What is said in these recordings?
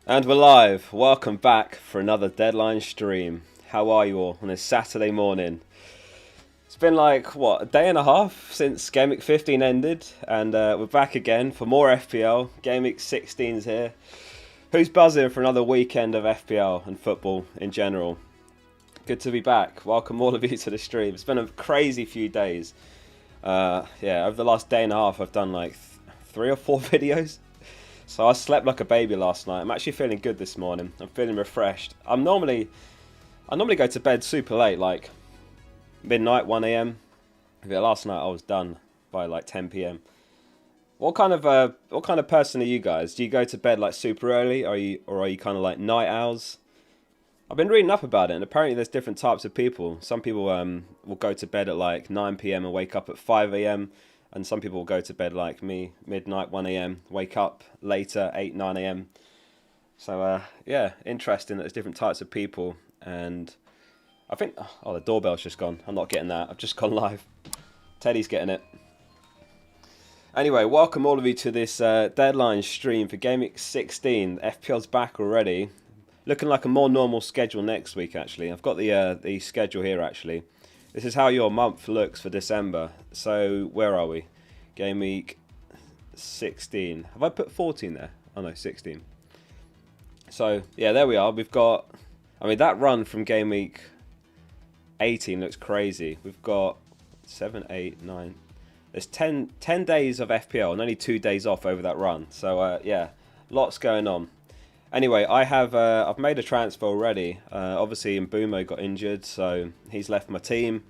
And we're live. Welcome back for another deadline stream. How are you all on this Saturday morning? It's been like, what, a day and a half since GW16 ended, and we're back again for more FPL. GW16's here. Who's buzzing for another weekend of FPL and football in general? Good to be back. Welcome all of you to the stream. It's been a crazy few days. Over the last day and a half, I've done like 3 or 4 videos. So I slept like a baby last night. I'm actually feeling good this morning. I'm feeling refreshed. I normally go to bed super late, like midnight, 1 a.m. Yeah, last night I was done by like 10 p.m. What kind of person are you guys? Do you go to bed like super early, or are you kind of like night owls? I've been reading up about it, and apparently there's different types of people. Some people will go to bed at like 9 p.m. and wake up at 5 a.m. And some people will go to bed like me, midnight, 1 a.m., wake up later, 8, 9 a.m. So, yeah, interesting that there's different types of people. And I think, oh, the doorbell's just gone. I'm not getting that. I've just gone live. Teddy's getting it. Anyway, welcome all of you to this deadline stream for GW16. FPL's back already. Looking like a more normal schedule next week, actually. I've got the schedule here, actually. This is how your month looks for December. So, where are we? Game week 16. Have I put 14 there? Oh no, 16. So, yeah, there we are. We've got, I mean, that run from game week 18 looks crazy. We've got 7, 8, 9. There's 10 days of FPL and only 2 days off over that run. So, yeah, lots going on. Anyway, I've made a transfer already. Obviously, Mbumo got injured, so he's left my team.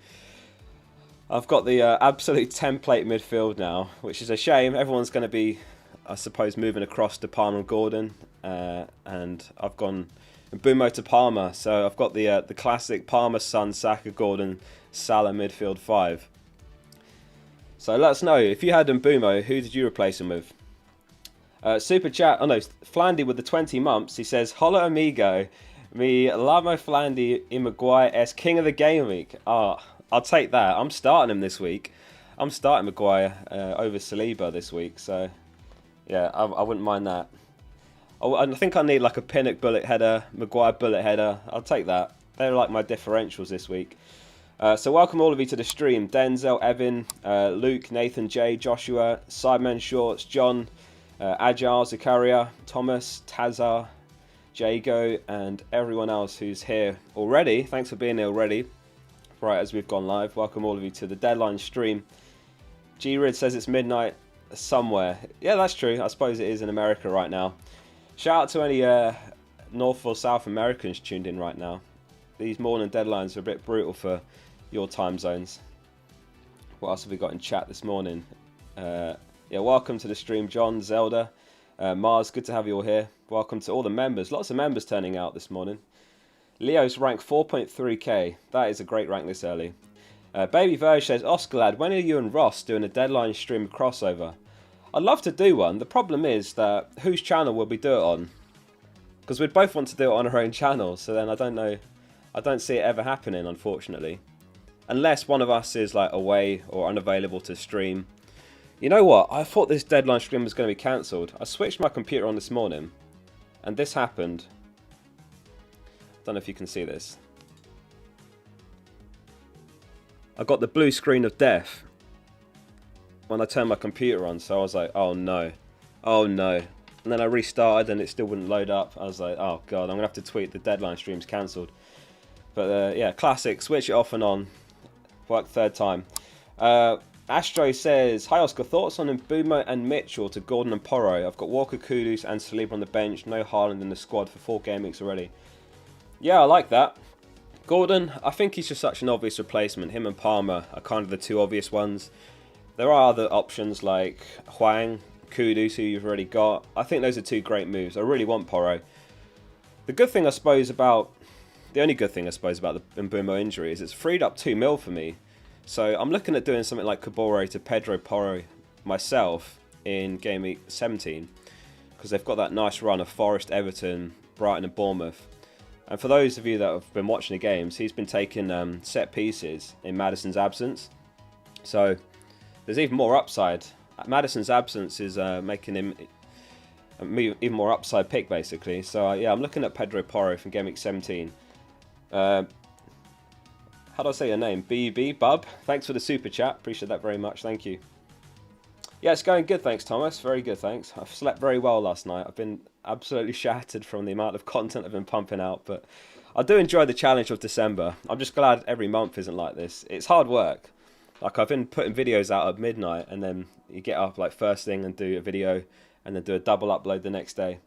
I've got the absolute template midfield now, which is a shame. Everyone's going to be, I suppose, moving across to Palmer and Gordon, and I've gone Mbumo to Palmer. So I've got the classic Palmer, Son, Saka, Gordon, Salah midfield 5. So let us know, if you had Mbumo, who did you replace him with? Super chat, oh no, Flandy with the 20 months, he says, Hola amigo, me lamo Flandy in Maguire as king of the game week. Ah, I'll take that. I'm starting him this week. I'm starting Maguire over Saliba this week, so yeah, I wouldn't mind that. I think I need like a Pinnock bullet header, Maguire bullet header. I'll take that. They're like my differentials this week. So welcome all of you to the stream. Denzel, Evan, Luke, Nathan, Jay, Joshua, Sidemen Shorts, John, Agile, Zakaria, Thomas, Tazar, Jago, and everyone else who's here already. Thanks for being here already. Right, as we've gone live, welcome all of you to the deadline stream. G-Rid says it's midnight somewhere. Yeah, that's true. I suppose it is in America right now. Shout out to any North or South Americans tuned in right now. These morning deadlines are a bit brutal for your time zones. What else have we got in chat this morning? Yeah, welcome to the stream, John, Zelda, Mars, good to have you all here. Welcome to all the members. Lots of members turning out this morning. Leo's rank 4.3k. That is a great rank this early. Baby Verge says, Oscar lad, when are you and Ross doing a deadline stream crossover? I'd love to do one. The problem is that whose channel will we do it on? Because we'd both want to do it on our own channel, so then I don't know. I don't see it ever happening, unfortunately. Unless one of us is like away or unavailable to stream. You know what? I thought this deadline stream was going to be cancelled. I switched my computer on this morning, and this happened. Don't know if you can see this. I got the blue screen of death when I turned my computer on, so I was like, oh no. Oh no. And then I restarted and it still wouldn't load up. I was like, oh god, I'm going to have to tweet the deadline stream's cancelled. But yeah, classic. Switch it off and on. Worked third time. Astro says, hi Oscar, thoughts on Mbumo and Mitchell to Gordon and Porro? I've got Walker, Kudus and Saliba on the bench. No Haaland in the squad for 4 game weeks already. Yeah, I like that. Gordon, I think he's just such an obvious replacement. Him and Palmer are kind of the 2 obvious ones. There are other options like Hwang, Kudus, who you've already got. I think those are 2 great moves. I really want Porro. The good thing, I suppose, about... The only good thing, I suppose, about the Mbumo injury is it's freed up 2 mil for me. So I'm looking at doing something like Cabore to Pedro Porro myself in game week 17. Because they've got that nice run of Forest, Everton, Brighton and Bournemouth. And for those of you that have been watching the games, he's been taking set pieces in Maddison's absence. So there's even more upside. Maddison's absence is making him even more upside pick basically. So yeah, I'm looking at Pedro Porro from GW16. How do I say your name? BB Bub. Thanks for the super chat. Appreciate that very much. Thank you. Yeah, it's going good, thanks, Thomas. Very good, thanks. I've slept very well last night. I've been absolutely shattered from the amount of content I've been pumping out, but I do enjoy the challenge of December. I'm just glad every month isn't like this. It's hard work. Like, I've been putting videos out at midnight, and then you get up like first thing and do a video, and then do a double upload the next day.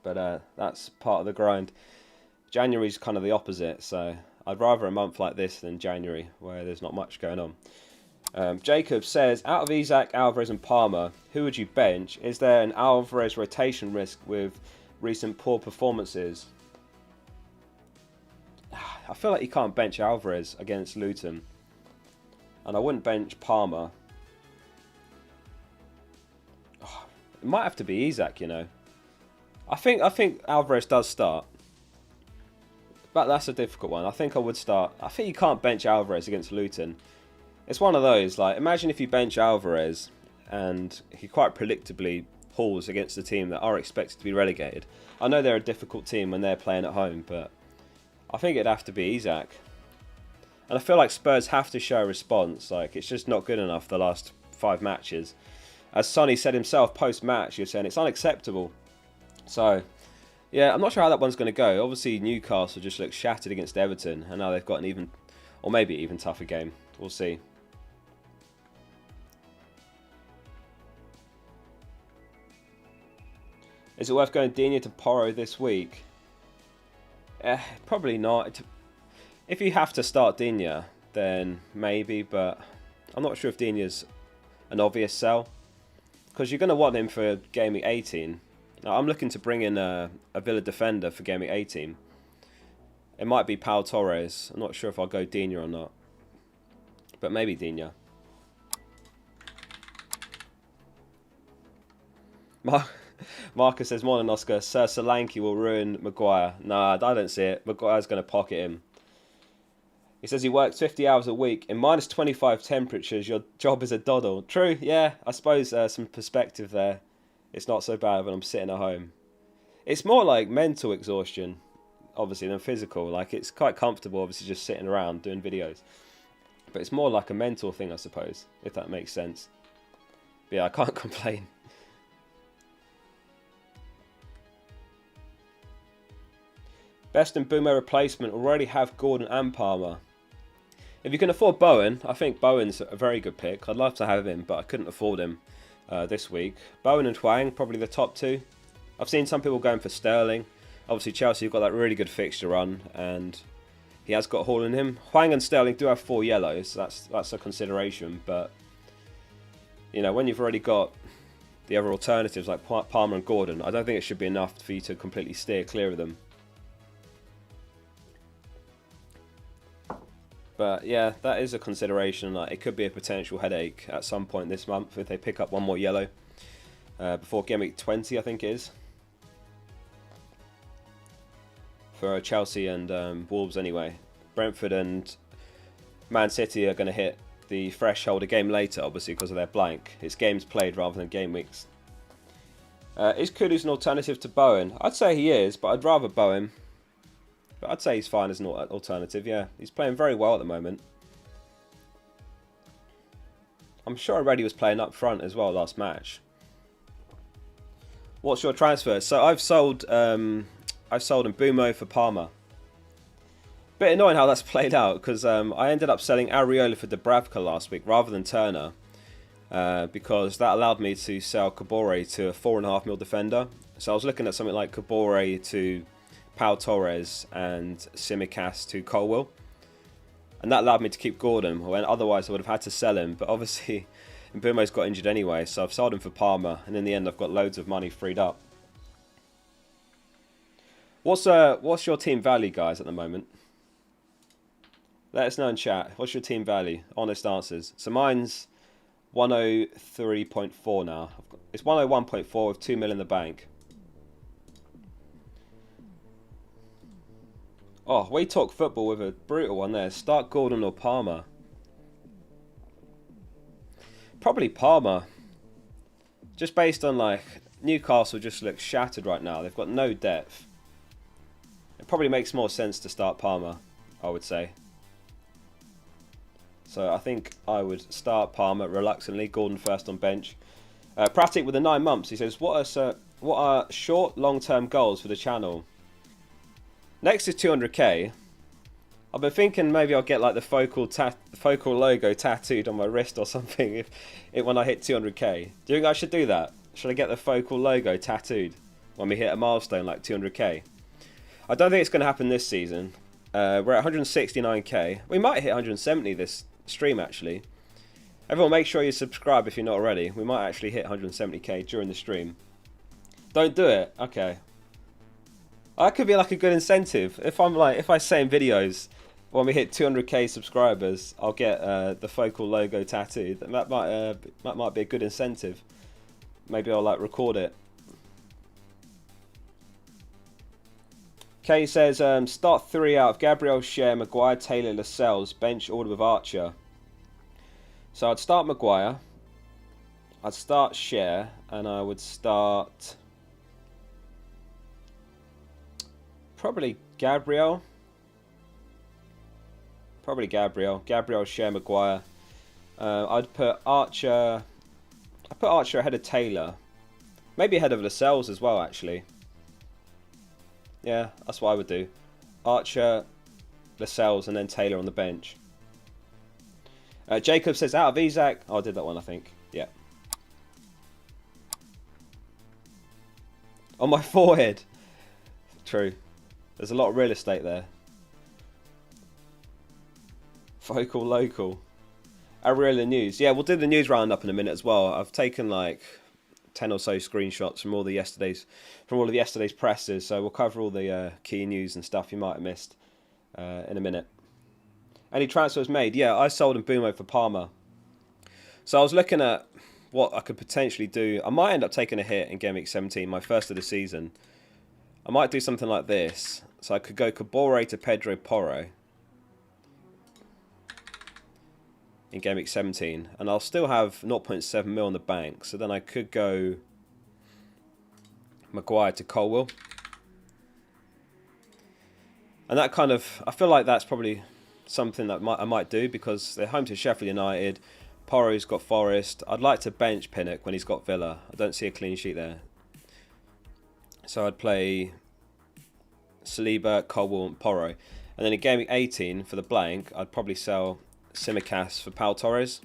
But that's part of the grind. January's kind of the opposite, so I'd rather a month like this than January, where there's not much going on. Jacob says, out of Isak, Alvarez and Palmer, who would you bench? Is there an Alvarez rotation risk with recent poor performances? I feel like you can't bench Alvarez against Luton. And I wouldn't bench Palmer. It might have to be Isak, you know. I think Alvarez does start. But that's a difficult one. I think I would start. I think you can't bench Alvarez against Luton. It's one of those, like, imagine if you bench Alvarez and he quite predictably pulls against a team that are expected to be relegated. I know they're a difficult team when they're playing at home, but I think it'd have to be Isak. And I feel like Spurs have to show a response. Like, it's just not good enough the last 5 matches. As Sonny said himself post-match, he was saying it's unacceptable. So, yeah, I'm not sure how that one's going to go. Obviously, Newcastle just looked shattered against Everton, and now they've got an even, or maybe even tougher game. We'll see. Is it worth going Digne to Porro this week? Probably not. If you have to start Digne, then maybe, but I'm not sure if Digne's an obvious sell. Because you're going to want him for Game Week 18. Now, I'm looking to bring in a Villa defender for Game Week 18. It might be Pau Torres. I'm not sure if I'll go Digne or not. But maybe Digne. Marcus says, morning Oscar, Sir Solanke will ruin Maguire. Nah, I don't see it. Maguire's going to pocket him. He says he works 50 hours a week. In minus 25 temperatures, your job is a doddle. True, yeah, I suppose some perspective there. It's not so bad when I'm sitting at home. It's more like mental exhaustion, obviously, than physical. Like, it's quite comfortable, obviously, just sitting around doing videos. But it's more like a mental thing, I suppose, if that makes sense. But yeah, I can't complain. Best and Boomer replacement already have Gordon and Palmer. If you can afford Bowen, I think Bowen's a very good pick. I'd love to have him, but I couldn't afford him this week. Bowen and Hwang, probably the top 2. I've seen some people going for Sterling. Obviously, Chelsea have got that really good fixture run, and he has got Hall in him. Hwang and Sterling do have 4 yellows, so that's a consideration. But, you know, when you've already got the other alternatives like Palmer and Gordon, I don't think it should be enough for you to completely steer clear of them. But yeah, that is a consideration. Like, it could be a potential headache at some point this month if they pick up one more yellow before Game Week 20, I think it is. For Chelsea and Wolves anyway. Brentford and Man City are going to hit the threshold a game later, obviously, because of their blank. It's games played rather than game weeks. Is Kudus an alternative to Bowen? I'd say he is, but I'd rather Bowen. But I'd say he's fine as an alternative, yeah. He's playing very well at the moment. I'm sure I read he was playing up front as well last match. What's your transfer? So I've sold Mbumo for Palmer. Bit annoying how that's played out, because I ended up selling Areola for Dubravka last week rather than Turner. Because that allowed me to sell Kabore to a 4.5 mil defender. So I was looking at something like Kabore to Pau Torres and Tsimikas to Colwell. And that allowed me to keep Gordon, when otherwise I would have had to sell him. But obviously, Mbumo's got injured anyway, so I've sold him for Palmer. And in the end, I've got loads of money freed up. What's your team value, guys, at the moment? Let us know in chat. What's your team value? Honest answers. So mine's 103.4 now. It's 101.4 with 2 mil in the bank. Oh, we talk football with a brutal one there. Start Gordon or Palmer? Probably Palmer. Just based on, like, Newcastle just look shattered right now. They've got no depth. It probably makes more sense to start Palmer, I would say. So I think I would start Palmer reluctantly. Gordon first on bench. Pratik with the 9 months. He says, what are short, long-term goals for the channel? Next is 200k. I've been thinking maybe I'll get like the focal logo tattooed on my wrist or something when I hit 200k. Do you think I should do that? Should I get the focal logo tattooed when we hit a milestone like 200k? I don't think it's going to happen this season. We're at 169k. We might hit 170 this stream actually. Everyone make sure you subscribe if you're not already. We might actually hit 170k during the stream. Don't do it. Okay. That could be like a good incentive. If I say in videos when we hit 200k subscribers, I'll get the focal logo tattooed. That might be a good incentive. Maybe I'll like record it. Kay says start 3 out of Gabriel, Share, Maguire, Taylor, Lascelles, bench order with Archer. So I'd start Maguire, I'd start Share, and I would start probably Gabriel. Gabriel, Share, Maguire. I'd put Archer. I'd put Archer ahead of Taylor, maybe ahead of Lascelles as well. Actually, yeah, that's what I would do. Archer, Lascelles, and then Taylor on the bench. Jacob says out of Isaac. Oh, I did that one, I think. Yeah. On my forehead. True. There's a lot of real estate there. Focal local. Ariella News. Yeah, we'll do the news roundup in a minute as well. I've taken like 10 or so screenshots from all of yesterday's presses, so we'll cover all the key news and stuff you might have missed in a minute. Any transfers made? Yeah, I sold Mbumo for Palmer. So I was looking at what I could potentially do. I might end up taking a hit in Gameweek 17, my first of the season. I might do something like this. So I could go Cabore to Pedro Porro in Gameweek 17. And I'll still have 0.7 mil in the bank. So then I could go Maguire to Colwell. And that kind of, I feel like that's probably something that I might do because they're home to Sheffield United. Porro's got Forest. I'd like to bench Pinnock when he's got Villa. I don't see a clean sheet there. So I'd play Saliba, Colwell and Porro. And then in Gameweek 18 for the blank, I'd probably sell Simicast for Pau Torres.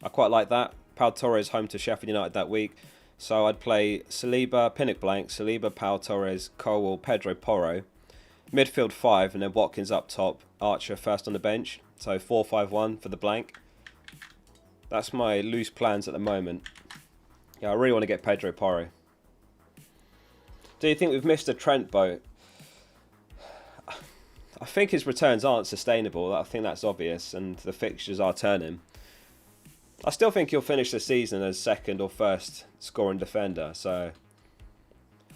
I quite like that. Pau Torres home to Sheffield United that week. So I'd play Saliba, Pinnock blank, Saliba, Pau Torres, Colwell, Pedro Porro. Midfield 5 and then Watkins up top, Archer first on the bench. So 4-5-1 for the blank. That's my loose plans at the moment. Yeah, I really want to get Pedro Porro. Do you think we've missed a Trent boat? I think his returns aren't sustainable. I think that's obvious and the fixtures are turning. I still think he'll finish the season as second or first scoring defender. So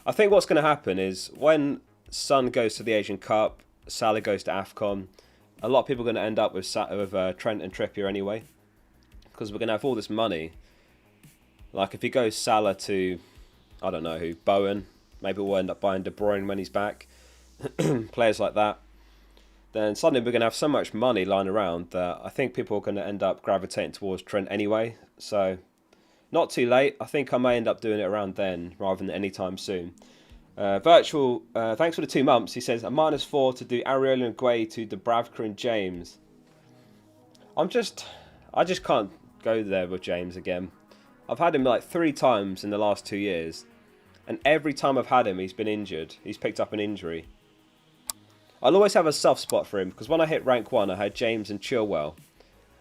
I think what's going to happen is when Son goes to the Asian Cup, Salah goes to AFCON, a lot of people are going to end up with Trent and Trippier anyway. Because we're going to have all this money. Like if he goes Salah to, I don't know who, Bowen, maybe we'll end up buying De Bruyne when he's back. Players like that. Then suddenly we're going to have so much money lying around that I think people are going to end up gravitating towards Trent anyway. So not too late. I think I may end up doing it around then rather than anytime soon. Virtual, thanks for the 2 months. He says a -4 to do Ariel and Guay to Dubravka and James. I just can't go there with James again. I've had him like 3 times in the last 2 years. And every time I've had him, he's been injured. He's picked up an injury. I'll always have a soft spot for him because when I hit rank 1, I had James and Chilwell.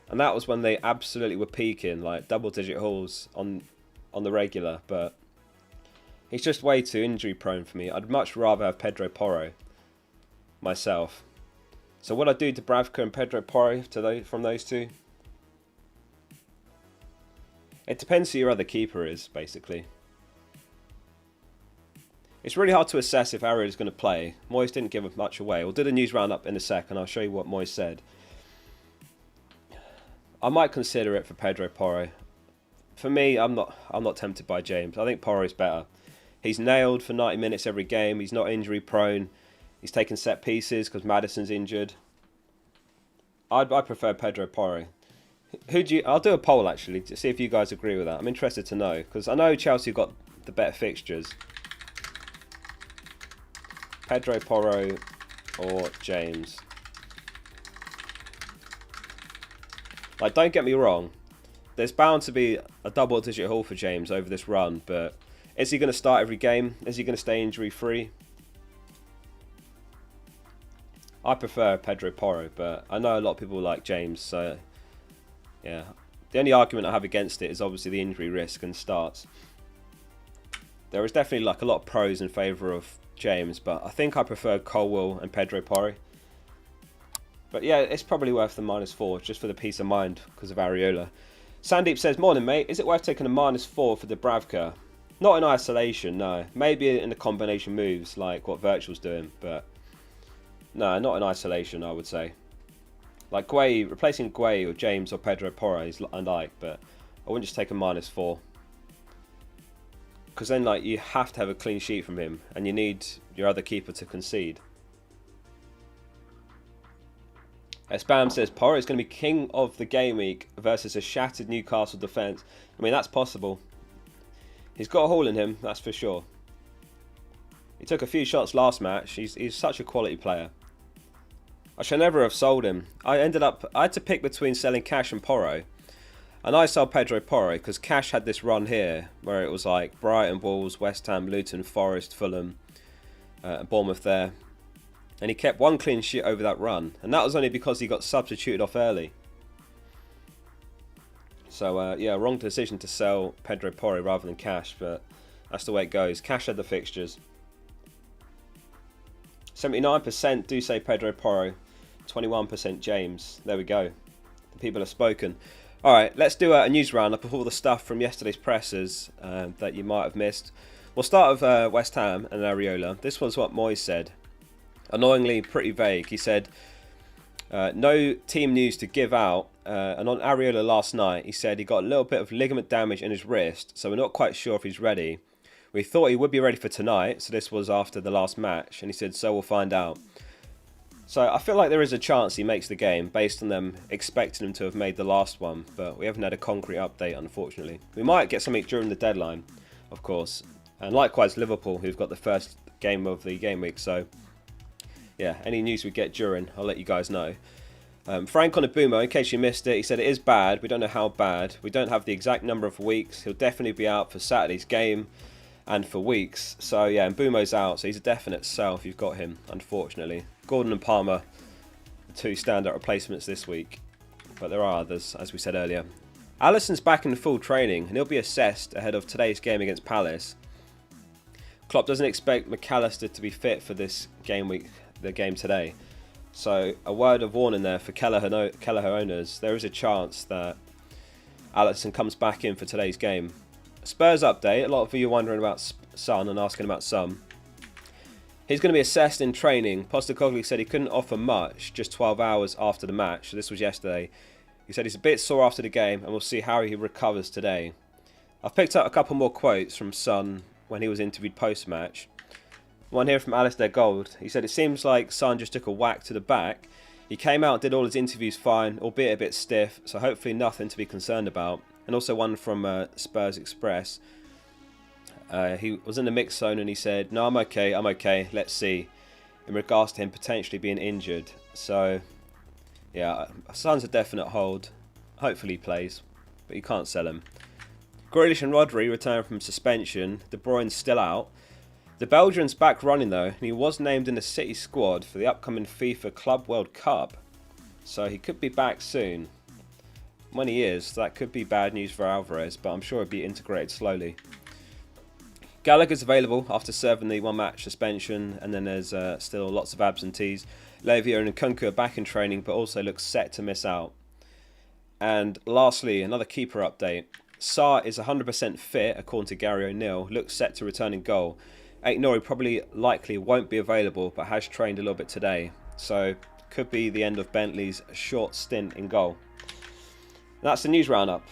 And that was when they absolutely were peaking, like double-digit hauls on the regular. But he's just way too injury prone for me. I'd much rather have Pedro Porro myself. So what I do to Dubravka and Pedro Porro from those two? It depends who your other keeper is, basically. It's really hard to assess if Ariel is going to play. Moyes didn't give much away. We'll do the news roundup in a sec and I'll show you what Moyes said. I might consider it for Pedro Porro. for me, I'm not tempted by James. I think Porro's better. He's nailed for 90 minutes every game. He's not injury prone. He's taken set pieces because Maddison's injured. I prefer Pedro Porro. Who do you? I'll do a poll actually to see if you guys agree with that. I'm interested to know because I know Chelsea got the better fixtures. Pedro Porro or James? Like, don't get me wrong. There's bound to be a double-digit haul for James over this run, but is he going to start every game? Is he going to stay injury-free? I prefer Pedro Porro, but I know a lot of people like James, so yeah. The only argument I have against it is obviously the injury risk and starts. There is definitely like a lot of pros in favour of James, but I think I prefer Colwell and Pedro Porro. But yeah, it's probably worth the -4 just for the peace of mind because of Areola. Sandeep says, morning mate, is it worth taking a -4 for Dubravka? Not in isolation, no. Maybe in the combination moves like what Virtual's doing, but no, not in isolation I would say. Like Gueye, replacing Gueye or James or Pedro Porro is I like, but I wouldn't just take a -4. Because then like you have to have a clean sheet from him and you need your other keeper to concede. Spam says Porro is going to be king of the game week versus a shattered Newcastle defence. I mean, that's possible. He's got a haul in him, that's for sure. He took a few shots last match. He's such a quality player. I should never have sold him. I had to pick between selling Cash and Porro. And I sold Pedro Porro because Cash had this run here where it was like Brighton, Wolves, West Ham, Luton, Forest, Fulham, and Bournemouth there. And he kept one clean sheet over that run. And that was only because he got substituted off early. So, yeah, wrong decision to sell Pedro Porro rather than Cash. But that's the way it goes. Cash had the fixtures. 79% do say Pedro Porro. 21% James. There we go. The people have spoken. Alright, let's do a news roundup of all the stuff from yesterday's pressers that you might have missed. We'll start with West Ham and Areola. This was what Moyes said. Annoyingly pretty vague. He said, no team news to give out. And on Areola last night, he said he got a little bit of ligament damage in his wrist, so we're not quite sure if he's ready. We thought he would be ready for tonight, so this was after the last match, and he said, so we'll find out. So I feel like there is a chance he makes the game, based on them expecting him to have made the last one, but we haven't had a concrete update, unfortunately. We might get something during the deadline, of course. And likewise Liverpool, who've got the first game of the game week, so yeah, any news we get during, I'll let you guys know. Frank on Ibumo, in case you missed it, he said it is bad. We don't know how bad. We don't have the exact number of weeks. He'll definitely be out for Saturday's game and for weeks. So yeah, Ibumo's out, so he's a definite sell if you've got him, unfortunately. Gordon and Palmer, the two standout replacements this week. But there are others, as we said earlier. Alisson's back in full training, and he'll be assessed ahead of today's game against Palace. Klopp doesn't expect McAllister to be fit for this game week, the game today. So a word of warning there for Kelleher owners. There is a chance that Alisson comes back in for today's game. Spurs update. A lot of you are wondering about Son and asking about Son. He's going to be assessed in training. Postecoglou said he couldn't offer much just 12 hours after the match. So this was yesterday. He said he's a bit sore after the game and we'll see how he recovers today. I've picked up a couple more quotes from Son when he was interviewed post-match. One here from Alistair Gold. He said, it seems like Son just took a whack to the back. He came out and did all his interviews fine, albeit a bit stiff, so hopefully nothing to be concerned about. And also one from Spurs Express. He was in the mix zone and he said, no, I'm okay, let's see. In regards to him potentially being injured. So, yeah, Son's a definite hold. Hopefully he plays, but you can't sell him. Grealish and Rodri return from suspension. De Bruyne's still out. The Belgian's back running though, and he was named in the City squad for the upcoming FIFA Club World Cup. So he could be back soon. When he is, that could be bad news for Alvarez, but I'm sure he'll be integrated slowly. Gallagher's available after serving the one-match suspension, and then there's still lots of absentees. Lavia and Nkunku are back in training, but also look set to miss out. And lastly, another keeper update. Sarr is 100% fit, according to Gary O'Neill, looks set to return in goal. Aït-Nouri probably likely won't be available, but has trained a little bit today. So, could be the end of Bentley's short stint in goal. That's the news roundup.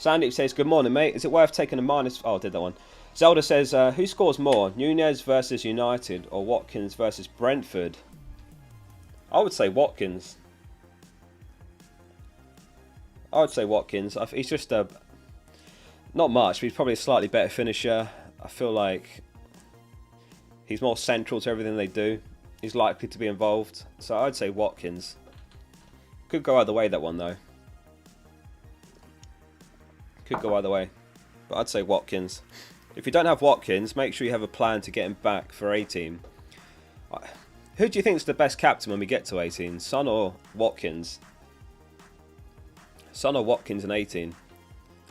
Sandeep says, good morning, mate. Is it worth taking a minus... Oh, I did that one. Zelda says, who scores more? Nunez versus United or Watkins versus Brentford? I would say Watkins. He's just not much, but he's probably a slightly better finisher. I feel like he's more central to everything they do. He's likely to be involved. So I'd say Watkins. Could go either way, that one, though. Could go either way. But I'd say Watkins. If you don't have Watkins, make sure you have a plan to get him back for 18. Who do you think is the best captain when we get to 18? Son or Watkins? Son or Watkins in 18?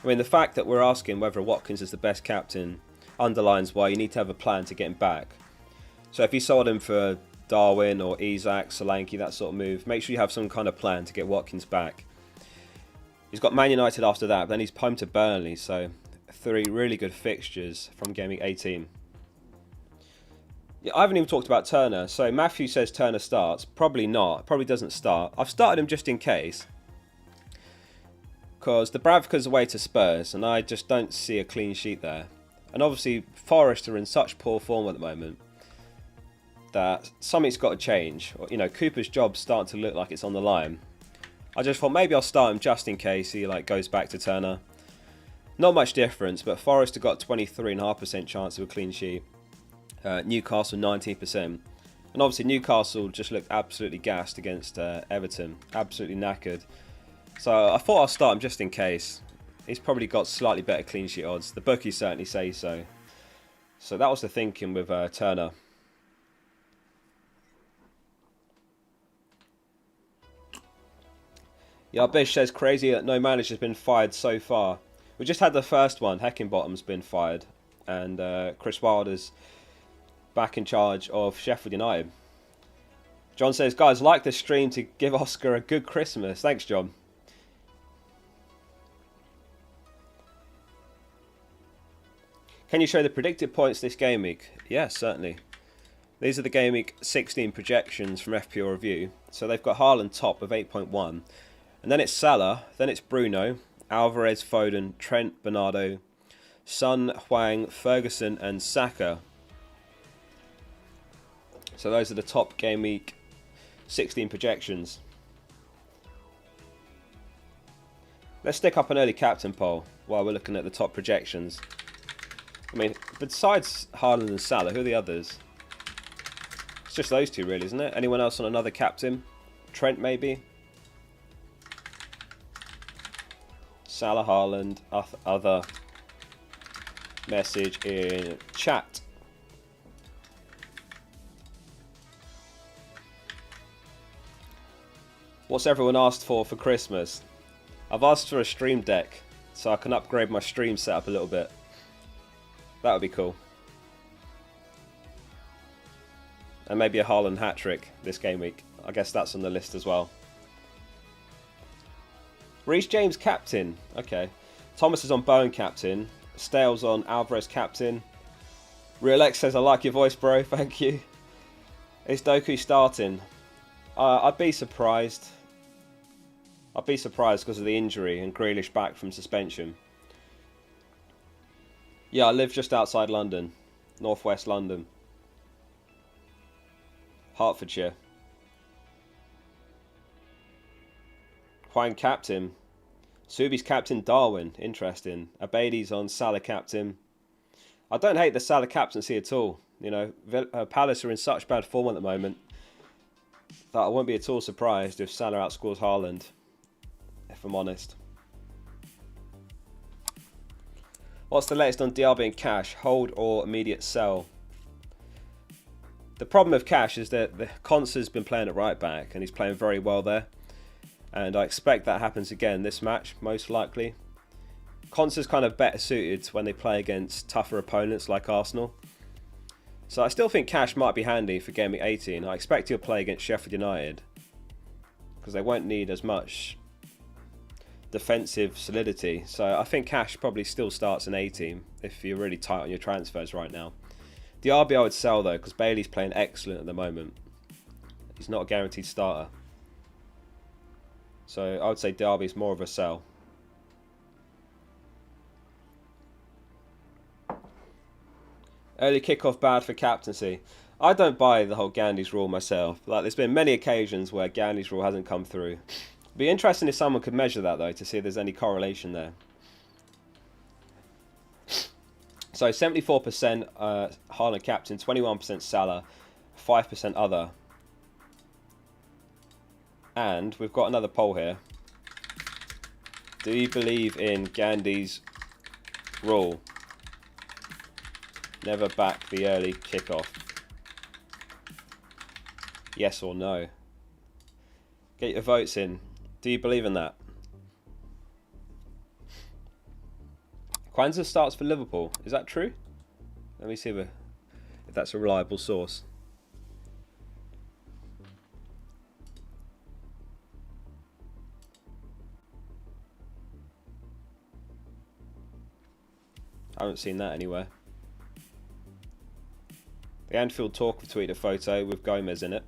I mean, the fact that we're asking whether Watkins is the best captain underlines why you need to have a plan to get him back. So if you sold him for Darwin or Isak, Solanke, that sort of move, make sure you have some kind of plan to get Watkins back. He's got Man United after that, but then he's home to Burnley, so 3 really good fixtures from Game Week 18. Yeah, I haven't even talked about Turner. So Matthew says Turner starts. Probably not. Probably doesn't start. I've started him just in case. Because the Bravka's away to Spurs, and I just don't see a clean sheet there. And obviously, Forest are in such poor form at the moment that something's got to change. You know, Cooper's job's starting to look like it's on the line. I just thought maybe I'll start him just in case he goes back to Turner. Not much difference, but Forest have got 23.5% chance of a clean sheet. Newcastle 19%. And obviously Newcastle just looked absolutely gassed against Everton. Absolutely knackered. So I thought I'll start him just in case. He's probably got slightly better clean sheet odds. The bookies certainly say so. So that was the thinking with Turner. Yeah, Bish says crazy that no manager's been fired so far. We just had the first one. Heckingbottom's been fired. And Chris Wilder's back in charge of Sheffield United. John says, guys, like this stream to give Oscar a good Christmas. Thanks, John. Can you show the predicted points this game week? Yes, certainly. These are the Game Week 16 projections from FPL Review. So they've got Haaland top of 8.1. And then it's Salah, then it's Bruno, Alvarez, Foden, Trent, Bernardo, Son, Hwang, Ferguson and Saka. So those are the top Game Week 16 projections. Let's stick up an early captain poll while we're looking at the top projections. I mean, besides Haaland and Salah, who are the others? It's just those two really, isn't it? Anyone else on another captain? Trent maybe? Salah, Haaland, other. Message in chat. What's everyone asked for Christmas? I've asked for a stream deck so I can upgrade my stream setup a little bit. That would be cool. And maybe a Haaland hat-trick this game week. I guess that's on the list as well. Reece James captain. Okay. Thomas is on Bowen captain. Stales on Alvarez captain. Real X says, I like your voice, bro. Thank you. Is Doku starting? I'd be surprised. I'd be surprised because of the injury and Grealish back from suspension. Yeah, I live just outside London. Northwest London. Hertfordshire. Hwang captain. Subi's captain Darwin. Interesting. Abadi's on Salah captain. I don't hate the Salah captaincy at all. You know, Palace are in such bad form at the moment that I won't be at all surprised if Salah outscores Haaland, if I'm honest. What's the latest on Diaby and Cash? Hold or immediate sell? The problem with Cash is that the Konsa's been playing at right back and he's playing very well there. And I expect that happens again this match, most likely. Konsa's kind of better suited when they play against tougher opponents like Arsenal. So I still think Cash might be handy for Game Week 18. I expect he'll play against Sheffield United because they won't need as much defensive solidity. So I think Cash probably still starts an A-team if you're really tight on your transfers right now. The RB I would sell though because Bailey's playing excellent at the moment. He's not a guaranteed starter. So I would say Derby's more of a sell. Early kickoff bad for captaincy. I don't buy the whole Gandhi's rule myself. Like, there's been many occasions where Gandhi's rule hasn't come through. Be interesting if someone could measure that though, to see if there's any correlation there. So 74% Haaland captain, 21% Salah, 5% other. And we've got another poll here. Do you believe in Gandhi's rule? Never back the early kickoff. Yes or no? Get your votes in. Do you believe in that? Kwanzaa starts for Liverpool. Is that true? Let me see if that's a reliable source. I haven't seen that anywhere. The Anfield Talk tweeted a photo with Gomez in it.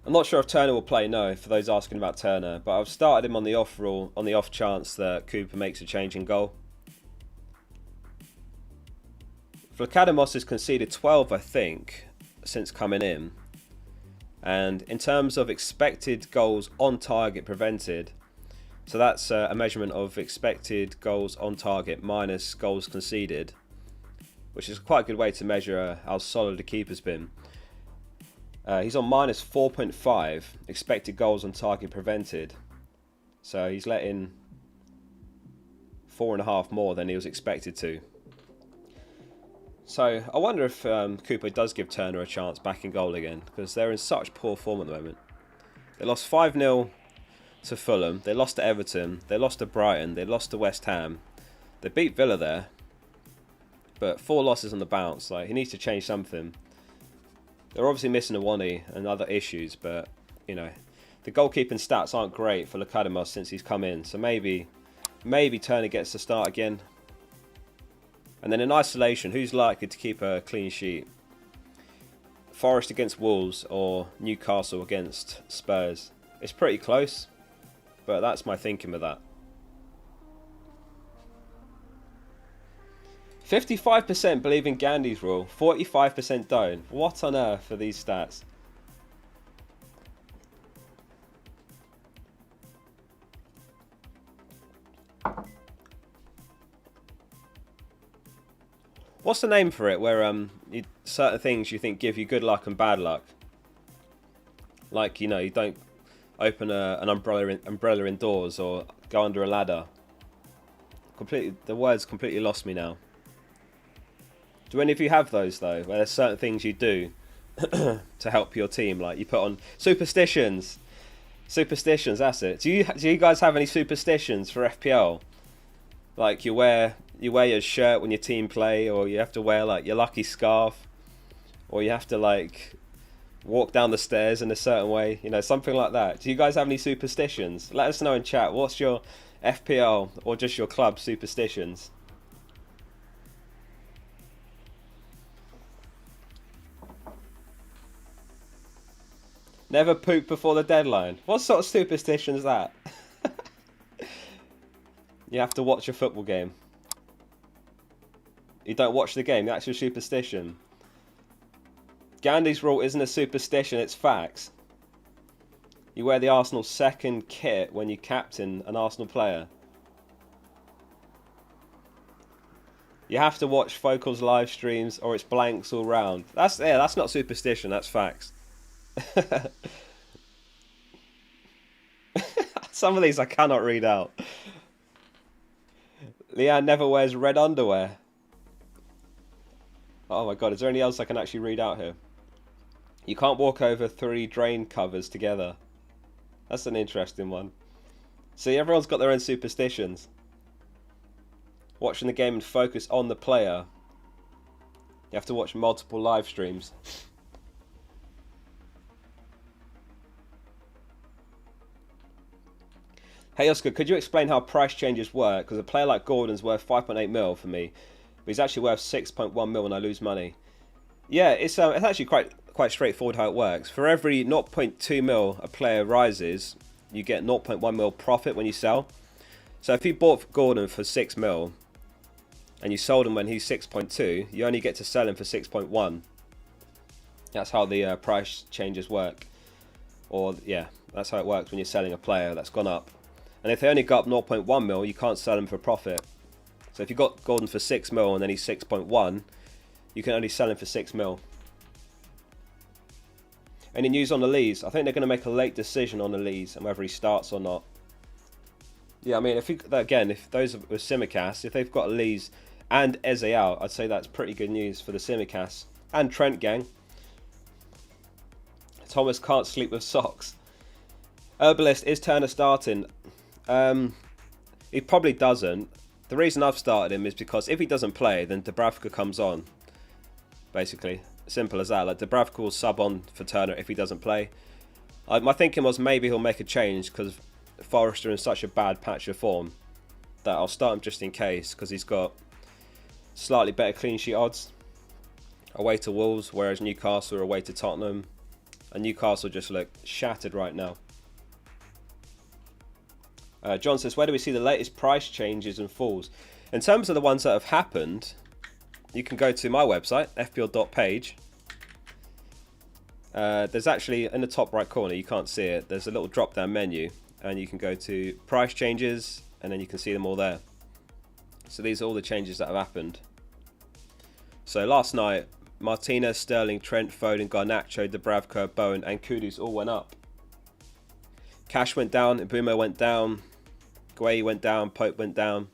I'm not sure if Turner will play, no, for those asking about Turner, but I've started him on the off rule, on the off chance that Cooper makes a change in goal. Vlachodimos has conceded 12, I think, since coming in. And in terms of expected goals on target prevented, so that's a measurement of expected goals on target minus goals conceded, which is quite a good way to measure how solid the keeper's been. He's on minus 4.5 expected goals on target prevented. So he's let in 4.5 more than he was expected to. So I wonder if Cooper does give Turner a chance back in goal again, because they're in such poor form at the moment. They lost 5-0 to Fulham, they lost to Everton, they lost to Brighton, they lost to West Ham. They beat Villa there, but 4 losses on the bounce. Like, he needs to change something. They're obviously missing Awani and other issues, but, you know, the goalkeeping stats aren't great for Vlachodimos since he's come in. So maybe Turner gets to start again. And then in isolation, who's likely to keep a clean sheet? Forest against Wolves or Newcastle against Spurs? It's pretty close, but that's my thinking with that. 55% believe in Gandhi's rule, 45% don't. What on earth are these stats? What's the name for it where certain things you think give you good luck and bad luck? Like, you know, you don't open an umbrella indoors or go under a ladder. The words completely lost me now. Do any of you have those though, where there's certain things you do to help your team? Like you put on superstitions. Superstitions, that's it. Do you guys have any superstitions for FPL? Like you wear your shirt when your team play, or you have to wear like your lucky scarf, or you have to like walk down the stairs in a certain way, you know, something like that. Do you guys have any superstitions? Let us know in chat. What's your FPL or just your club superstitions? Never poop before the deadline. What sort of superstition is that? You have to watch a football game. You don't watch the game, that's your superstition. Gandhi's rule isn't a superstition, it's facts. You wear the Arsenal second kit when you captain an Arsenal player. You have to watch Focal's live streams or it's blanks all round. That's not superstition, that's facts. Some of these I cannot read out. Leanne never wears red underwear. Oh my god, is there anything else I can actually read out here? You can't walk over 3 drain covers together. That's an interesting one. See, everyone's got their own superstitions. Watching the game and focus on the player. You have to watch multiple live streams. Hey Oscar, could you explain how price changes work? Because a player like Gordon's worth 5.8 mil for me, but he's actually worth 6.1 mil and I lose money. Yeah, it's actually quite straightforward how it works. For every 0.2 mil a player rises, you get 0.1 mil profit when you sell. So if you bought Gordon for 6 mil, and you sold him when he's 6.2, you only get to sell him for 6.1. That's how the price changes work. Or, yeah, that's how it works when you're selling a player that's gone up. And if they only go up 0.1 mil, you can't sell him for profit. So if you got Gordon for 6 mil and then he's 6.1, you can only sell him for 6 mil. Any news on the Lees? I think they're going to make a late decision on the Lees and whether he starts or not. Yeah, I mean, if those with Simicast, if they've got Lees and Eze out, I'd say that's pretty good news for the Simicast and Trent gang. Thomas can't sleep with socks. Herbalist, is Turner starting? He probably doesn't. The reason I've started him is because if he doesn't play, then Dubravka comes on. Basically, simple as that. Like Dubravka will sub on for Turner if he doesn't play. My thinking was maybe he'll make a change because Forrester in such a bad patch of form that I'll start him just in case, because he's got slightly better clean sheet odds away to Wolves, whereas Newcastle are away to Tottenham, and Newcastle just look shattered right now. John says, where do we see the latest price changes and falls? In terms of the ones that have happened, you can go to my website, fpl.page. There's actually, in the top right corner, you can't see it, there's a little drop down menu, and you can go to price changes, and then you can see them all there. So these are all the changes that have happened. So last night, Martinez, Sterling, Trent, Foden, Garnacho, Dubravka, Bowen and Kudus all went up. Cash went down, Ibumo went down, Gueye went down, Pope went down.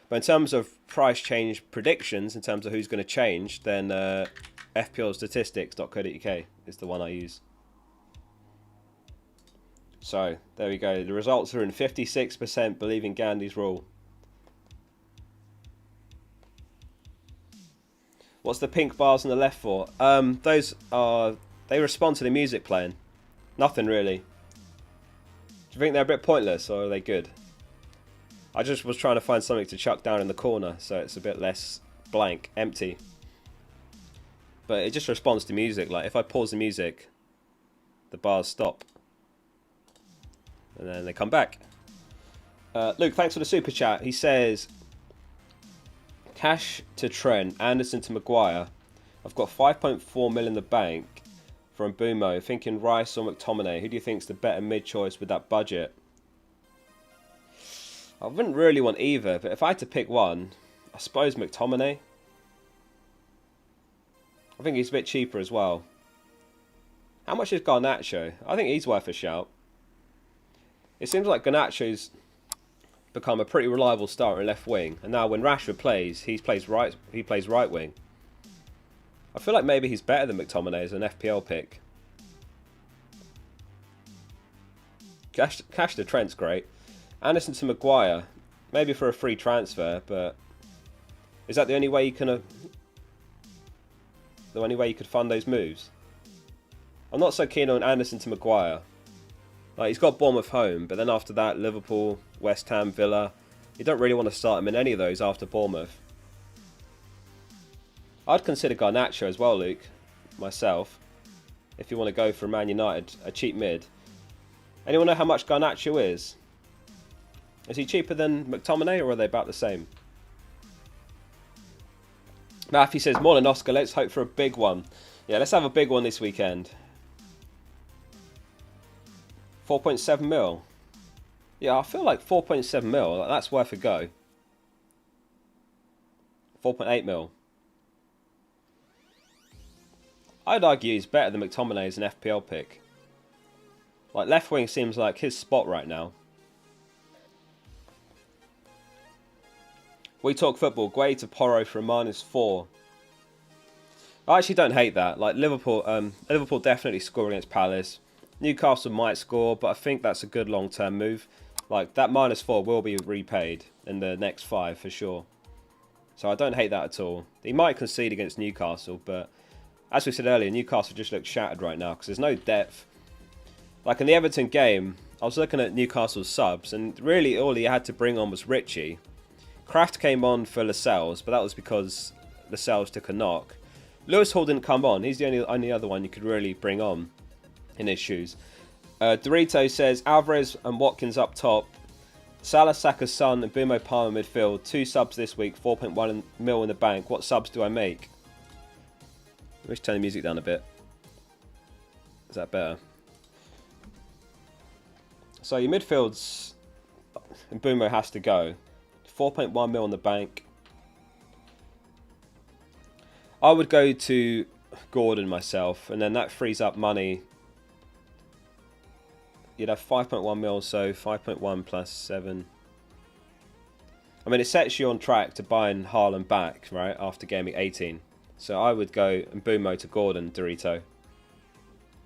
But in terms of price change predictions, in terms of who's going to change, then fplstatistics.co.uk is the one I use. So, there we go. The results are in 56% believing Gandhi's rule. What's the pink bars on the left for? Those are... They respond to the music playing. Nothing really. Do you think they're a bit pointless, or are they good? I just was trying to find something to chuck down in the corner, so it's a bit less blank, empty. But it just responds to music. Like, if I pause the music, the bars stop. And then they come back. Luke, thanks for the super chat. He says, cash to Trent, Anderson to Maguire. I've got 5.4 mil in the bank from Bumo. Thinking Rice or McTominay. Who do you think's the better mid choice with that budget? I wouldn't really want either, but if I had to pick one, I suppose McTominay. I think he's a bit cheaper as well. How much is Garnacho? I think he's worth a shout. It seems like Garnacho's become a pretty reliable starter in left wing, and now when Rashford plays, he plays right wing. I feel like maybe he's better than McTominay as an FPL pick. Cash to Trent's great. Anderson to Maguire, maybe for a free transfer, but is that the only way you can fund those moves? I'm not so keen on Anderson to Maguire. Like, he's got Bournemouth home, but then after that, Liverpool, West Ham, Villa. You don't really want to start him in any of those after Bournemouth. I'd consider Garnacho as well, Luke, myself, if you want to go for Man United, a cheap mid. Anyone know how much Garnacho is? Is he cheaper than McTominay, or are they about the same? Matthew says, morning Oscar, let's hope for a big one. Yeah, let's have a big one this weekend. 4.7 mil. Yeah, I feel like 4.7 mil, that's worth a go. 4.8 mil. I'd argue he's better than McTominay as an FPL pick. Like, left wing seems like his spot right now. We talk football. Gueye to Porro for a -4. I actually don't hate that. Like, Liverpool definitely score against Palace. Newcastle might score, but I think that's a good long-term move. Like, that -4 will be repaid in the next 5 for sure. So I don't hate that at all. He might concede against Newcastle, but as we said earlier, Newcastle just looks shattered right now because there's no depth. Like in the Everton game, I was looking at Newcastle's subs, and really all he had to bring on was Richie. Kraft came on for Lascelles, but that was because Lascelles took a knock. Lewis Hall didn't come on. He's the only other one you could really bring on in his shoes. Dorito says Alvarez and Watkins up top. Salah, Saka, Son, and Bumo Palmer midfield. 2 subs this week, 4.1 mil in the bank. What subs do I make? Let me just turn the music down a bit. Is that better? So your midfields, and Bumo has to go. 4.1 mil in the bank. I would go to Gordon myself, and then that frees up money. You'd have 5.1 mil, so 5.1 plus 7. I mean, it sets you on track to buying Haaland back, right, after game week 18. So I would go and Mbumo to Gordon, Dorito.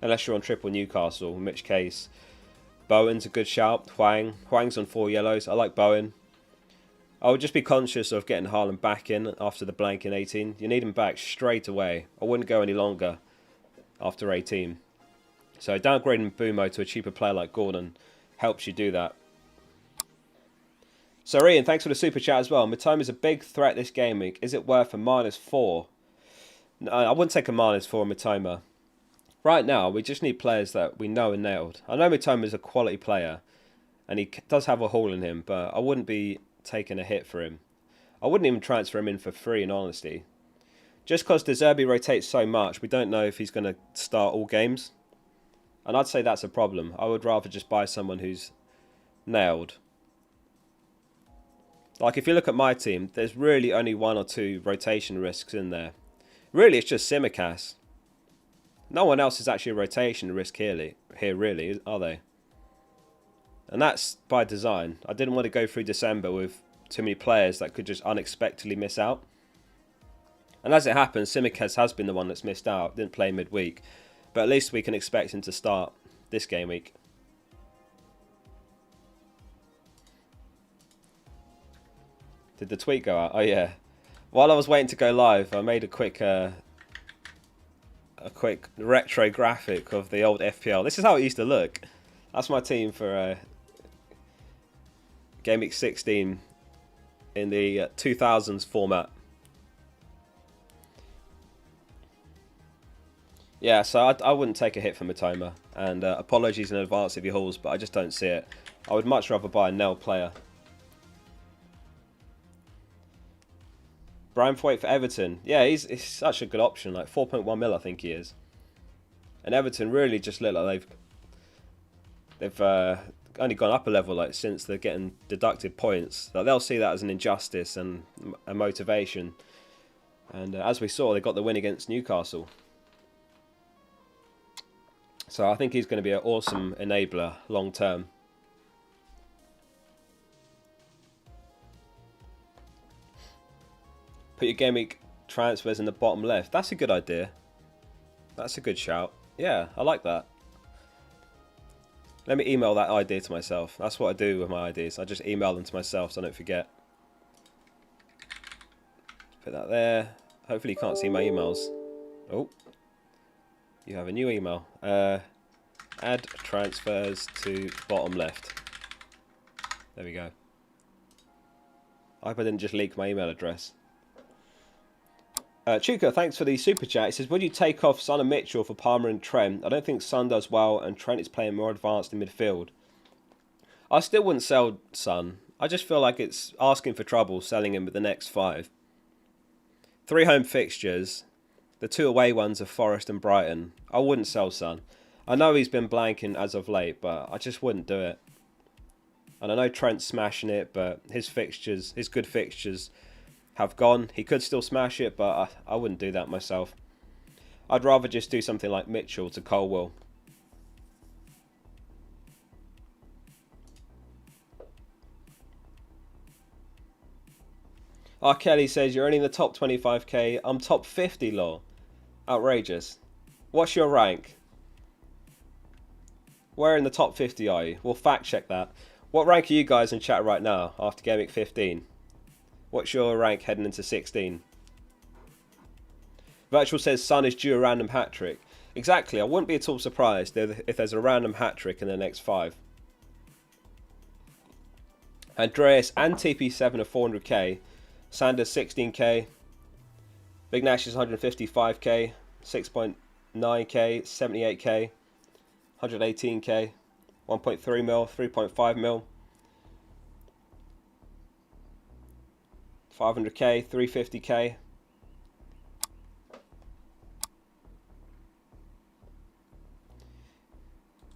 Unless you're on triple Newcastle, in which case Bowen's a good shout. Hwang's on 4 yellows. I like Bowen. I would just be conscious of getting Haaland back in after the blank in 18. You need him back straight away. I wouldn't go any longer after 18. So downgrading Mbumo to a cheaper player like Gordon helps you do that. So Ian, thanks for the super chat as well. Matoma is a big threat this game week. Is it worth a -4? No, I wouldn't take a -4 on Matoma. Right now, we just need players that we know are nailed. I know Matoma is a quality player, and he does have a haul in him, but I wouldn't be taking a hit for him. I wouldn't even transfer him in for free, in honesty. Just because De Zerbi rotates so much, we don't know if he's going to start all games. And I'd say that's a problem. I would rather just buy someone who's nailed. Like, if you look at my team, there's really only 1 or 2 rotation risks in there. Really, it's just Tsimikas. No one else is actually a rotation risk here really, are they? And that's by design. I didn't want to go through December with too many players that could just unexpectedly miss out. And as it happens, Tsimikas has been the one that's missed out. Didn't play midweek. But at least we can expect him to start this game week. Did the tweet go out? Oh yeah. While I was waiting to go live, I made a quick retro graphic of the old FPL. This is how it used to look. That's my team for GW16 in the 2000s format. Yeah, so I wouldn't take a hit for Matoma. And apologies in advance if he hauls, but I just don't see it. I would much rather buy a nailed player. Brian Foyt for Everton. Yeah, he's such a good option. Like 4.1 mil, I think he is. And Everton really just look like they've only gone up a level like since they're getting deducted points. Like, they'll see that as an injustice and a motivation. And as we saw, they got the win against Newcastle. So I think he's going to be an awesome enabler long term. Put your game week transfers in the bottom left. That's a good idea. That's a good shout. Yeah, I like that. Let me email that idea to myself. That's what I do with my ideas. I just email them to myself so I don't forget. Put that there. Hopefully you can't see my emails. Oh. You have a new email. Add transfers to bottom left. There we go. I hope I didn't just leak my email address. Chuka, thanks for the super chat. He says, would you take off Son and Mitchell for Palmer and Trent? I don't think Son does well and Trent is playing more advanced in midfield. I still wouldn't sell Son. I just feel like it's asking for trouble selling him with the next 5. 3 home fixtures. The 2 away ones are Forest and Brighton. I wouldn't sell Son. I know he's been blanking as of late, but I just wouldn't do it. And I know Trent's smashing it, but his good fixtures have gone. He could still smash it, but I wouldn't do that myself. I'd rather just do something like Mitchell to Colwell. R. Kelly says, you're only in the top 25k. I'm top 50, lol. Outrageous. What's your rank? Where in the top 50 are you? We'll fact check that. What rank are you guys in chat right now after Game Week 15? What's your rank heading into 16? Virtual says Son is due a random hat-trick. Exactly, I wouldn't be at all surprised if there's a random hat-trick in the next 5. Andreas and TP7 are 400k. Sanders 16k. Big Nash is 155k. 6.9k. 78k. 118k. 1.3 mil. 3.5 mil. 500k, 350k.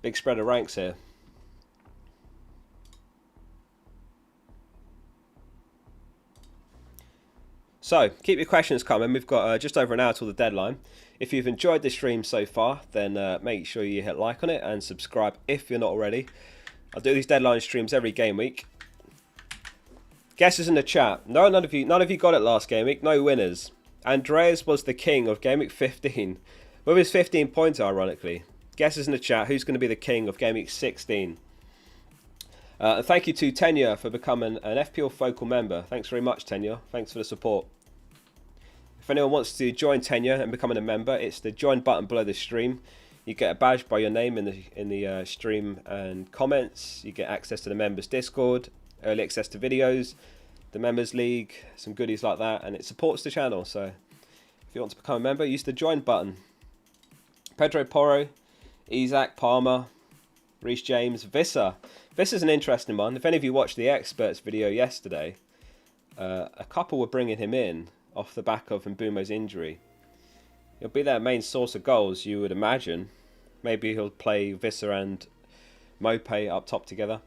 Big spread of ranks here. So, keep your questions coming. We've got just over an hour till the deadline. If you've enjoyed this stream so far, then make sure you hit like on it and subscribe if you're not already. I'll do these deadline streams every game week. Guesses in the chat. No, none of you got it last game week. No winners. Andreas was the king of game week 15 with his 15 points, ironically. Guesses in the chat. Who's going to be the king of game week 16? And thank you to Tenure for becoming an FPL Focal member. Thanks very much, Tenure. Thanks for the support. If anyone wants to join Tenure and becoming a member, it's the join button below the stream. You get a badge by your name in the stream and comments. You get access to the members Discord, early access to videos, the members league, some goodies like that, and it supports the channel. So if you want to become a member, use the join button. Pedro Porro, Isaac, Palmer, Reece James, Visser. Visser's an interesting one. If any of you watched the experts video yesterday, a couple were bringing him in off the back of Mbumo's injury. He'll be their main source of goals, you would imagine. Maybe he'll play Visser and Mope up top together.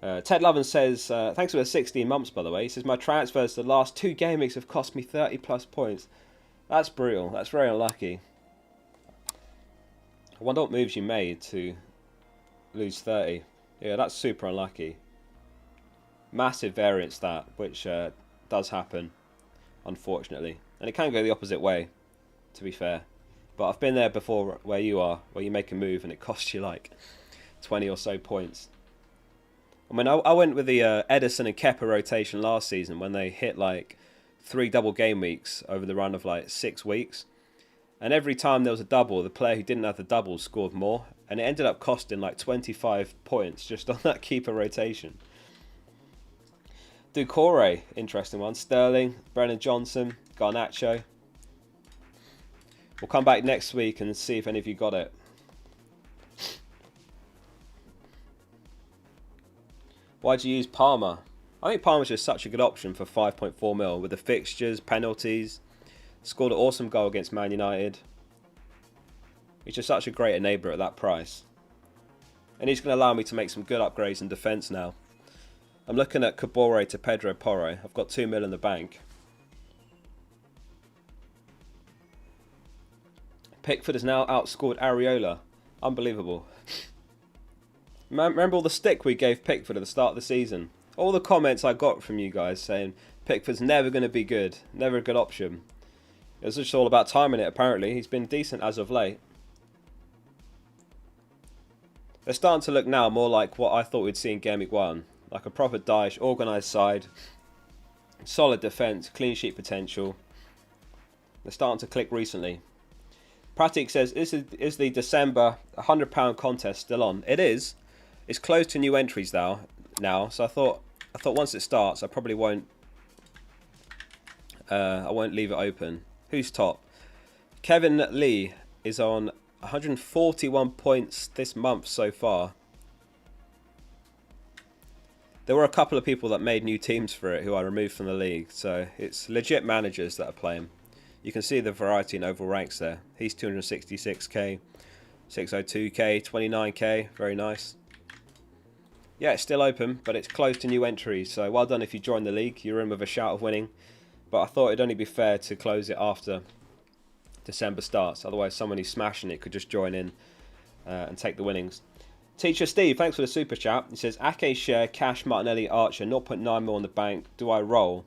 Ted Loven says, thanks for the 16 months, by the way. He says, my transfers the last 2 game weeks have cost me 30 plus points. That's brutal. That's very unlucky. I wonder what moves you made to lose 30. Yeah, that's super unlucky. Massive variance that, which does happen, unfortunately. And it can go the opposite way, to be fair. But I've been there before where you are, where you make a move and it costs you like 20 or so points. I mean, I went with the Edison and Kepa rotation last season when they hit like 3 double game weeks over the run of like 6 weeks. And every time there was a double, the player who didn't have the double scored more. And it ended up costing like 25 points just on that keeper rotation. Doucouré, interesting one. Sterling, Brennan Johnson, Garnacho. We'll come back next week and see if any of you got it. Why'd you use Palmer? I think Palmer's just such a good option for 5.4 mil with the fixtures, penalties. Scored an awesome goal against Man United. He's just such a great enabler at that price. And he's going to allow me to make some good upgrades in defence now. I'm looking at Cabore to Pedro Porro. I've got 2 mil in the bank. Pickford has now outscored Areola. Unbelievable. Remember all the stick we gave Pickford at the start of the season? All the comments I got from you guys saying Pickford's never going to be good. Never a good option. It was just all about timing it, apparently. He's been decent as of late. They're starting to look now more like what I thought we'd see in Game Week 1. Like a proper Daesh, organised side. Solid defence, clean sheet potential. They're starting to click recently. Pratik says, is the December £100 contest still on? It is. It's closed to new entries now. So I thought once it starts, I probably won't. I won't leave it open. Who's top? Kevin Lee is on 141 points this month so far. There were a couple of people that made new teams for it who I removed from the league, so it's legit managers that are playing. You can see the variety in overall ranks there. He's 266k, 602k, 29k, very nice. Yeah, it's still open, but it's closed to new entries, so well done if you join the league. You're in with a shout of winning. But I thought it'd only be fair to close it after December starts. Otherwise, someone who's smashing it could just join in and take the winnings. Teacher Steve, thanks for the super chat. He says, Ake share, Cash, Martinelli, Archer, 0.9 mil on the bank. Do I roll?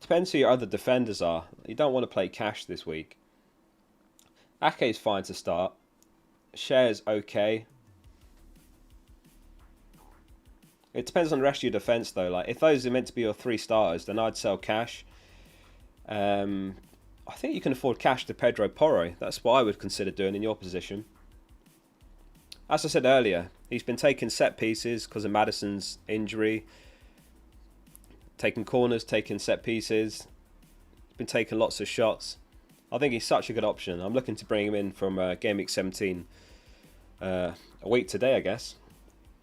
Depends who your other defenders are. You don't want to play Cash this week. Ake's fine to start. Share's okay. It depends on the rest of your defence though. Like if those are meant to be your 3 starters, then I'd sell Cash. I think you can afford Cash to Pedro Porro. That's what I would consider doing in your position. As I said earlier, he's been taking set pieces because of Maddison's injury. Taking corners, taking set pieces. He's been taking lots of shots. I think he's such a good option. I'm looking to bring him in from Game Week 17. A week today, I guess.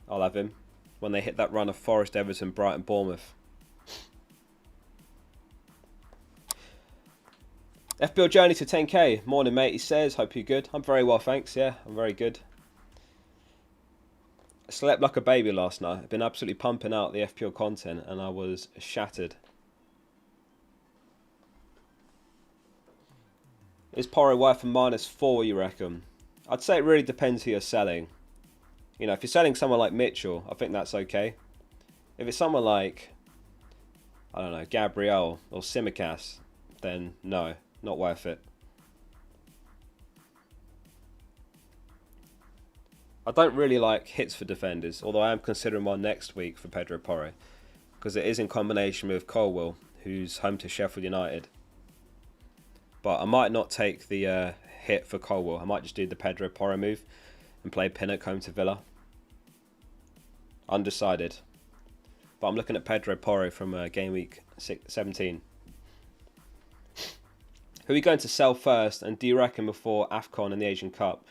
I'll have him. when they hit that run of Forest, Everton, Brighton, Bournemouth. FPL journey to 10k. Morning, mate, he says. Hope you're good. I'm very well, thanks. Yeah, I'm very good. I slept like a baby last night. I've been absolutely pumping out the FPL content and I was shattered. Is Porro worth a -4, you reckon? I'd say it really depends who you're selling. You know, if you're selling someone like Mitchell, I think that's okay. If it's someone like, I don't know, Gabriel or Simicas, then no, not worth it. I don't really like hits for defenders, although I am considering one next week for Pedro Porro, because it is in combination with Colwill, who's home to Sheffield United. But I might not take the hit for Colwill. I might just do the Pedro Porro move and play Pinnock home to Villa. Undecided. But I'm looking at Pedro Porro from game week 17. Who are we going to sell first, and do you reckon before AFCON and the Asian Cup?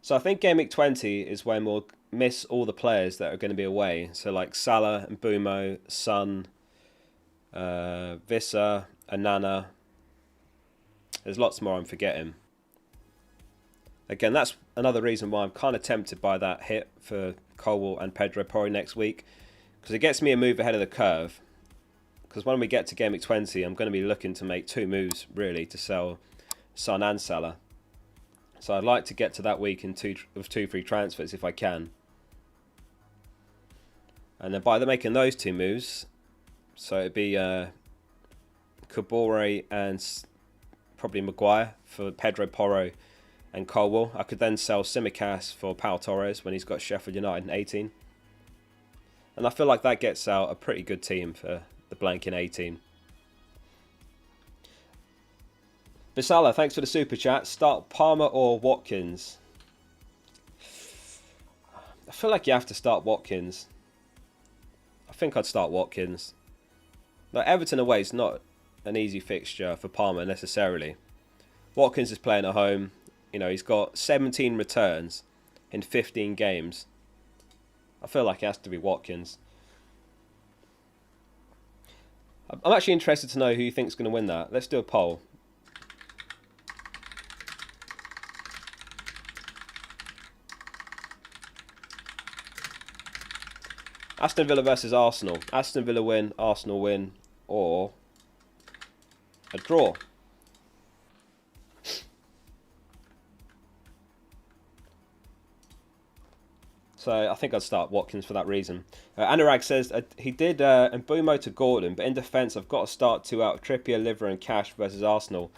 So I think game week 20 is when we'll miss all the players that are going to be away. So like Salah, and Mbumo, Son, Vissa, Anana. There's lots more I'm forgetting. Again, that's another reason why I'm kind of tempted by that hit for Colwill and Pedro Porro next week, because it gets me a move ahead of the curve. Because when we get to game week 20, I'm going to be looking to make 2 moves really to sell Son and Salah. So I'd like to get to that week with 2 free transfers if I can. And then by making those 2 moves, so it'd be Kabore and probably Maguire for Pedro Porro and Colwill. I could then sell Simicas for Pau Torres when he's got Sheffield United in 18. And I feel like that gets out a pretty good team for the blank in 18. Bisala, thanks for the super chat. Start Palmer or Watkins? I feel like you have to start Watkins. I think I'd start Watkins. Like, Everton away is not an easy fixture for Palmer necessarily. Watkins is playing at home. You know, he's got 17 returns in 15 games. I feel like it has to be Watkins. I'm actually interested to know who you think's going to win that. Let's do a poll. Aston Villa versus Arsenal. Aston Villa win, Arsenal win, or a draw. So I think I'd start Watkins for that reason. Anurag says he did Mbumo to Gordon, but in defence I've got to start 2 out of Trippier, Liver and Cash versus Arsenal.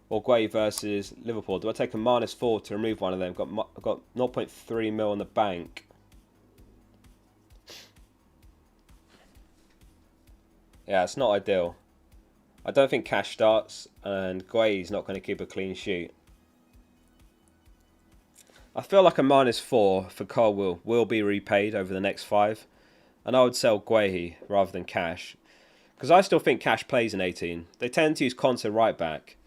Or Guay versus Liverpool. Do I take a -4 to remove one of them? I've got 0.3 mil in the bank. Yeah, it's not ideal. I don't think Cash starts, and Guay's not going to keep a clean sheet. I feel like a -4 for Colwill will be repaid over the next 5. And I would sell Guehi rather than Cash. Because I still think Cash plays in 18. They tend to use Conte right back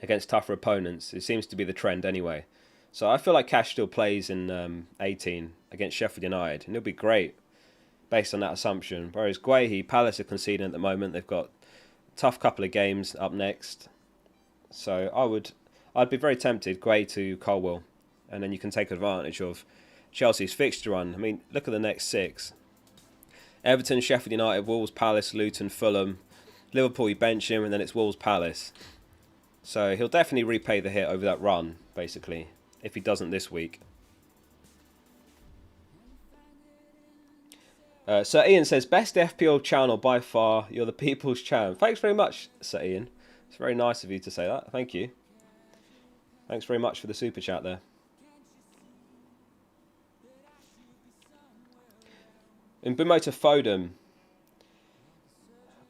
against tougher opponents. It seems to be the trend anyway. So I feel like Cash still plays in 18 against Sheffield United. And it'll be great based on that assumption. Whereas Guehi, Palace are conceding at the moment. They've got a tough couple of games up next. So I'd be very tempted, Guehi to Colwill. And then you can take advantage of Chelsea's fixture run. I mean, look at the next 6. Everton, Sheffield United, Wolves, Palace, Luton, Fulham. Liverpool, you bench him, and then it's Wolves, Palace. So he'll definitely repay the hit over that run, basically, if he doesn't this week. Sir Ian says, best FPL channel by far. You're the people's champ. Thanks very much, Sir Ian. It's very nice of you to say that. Thank you. Thanks very much for the super chat there. Mbumo to Foden.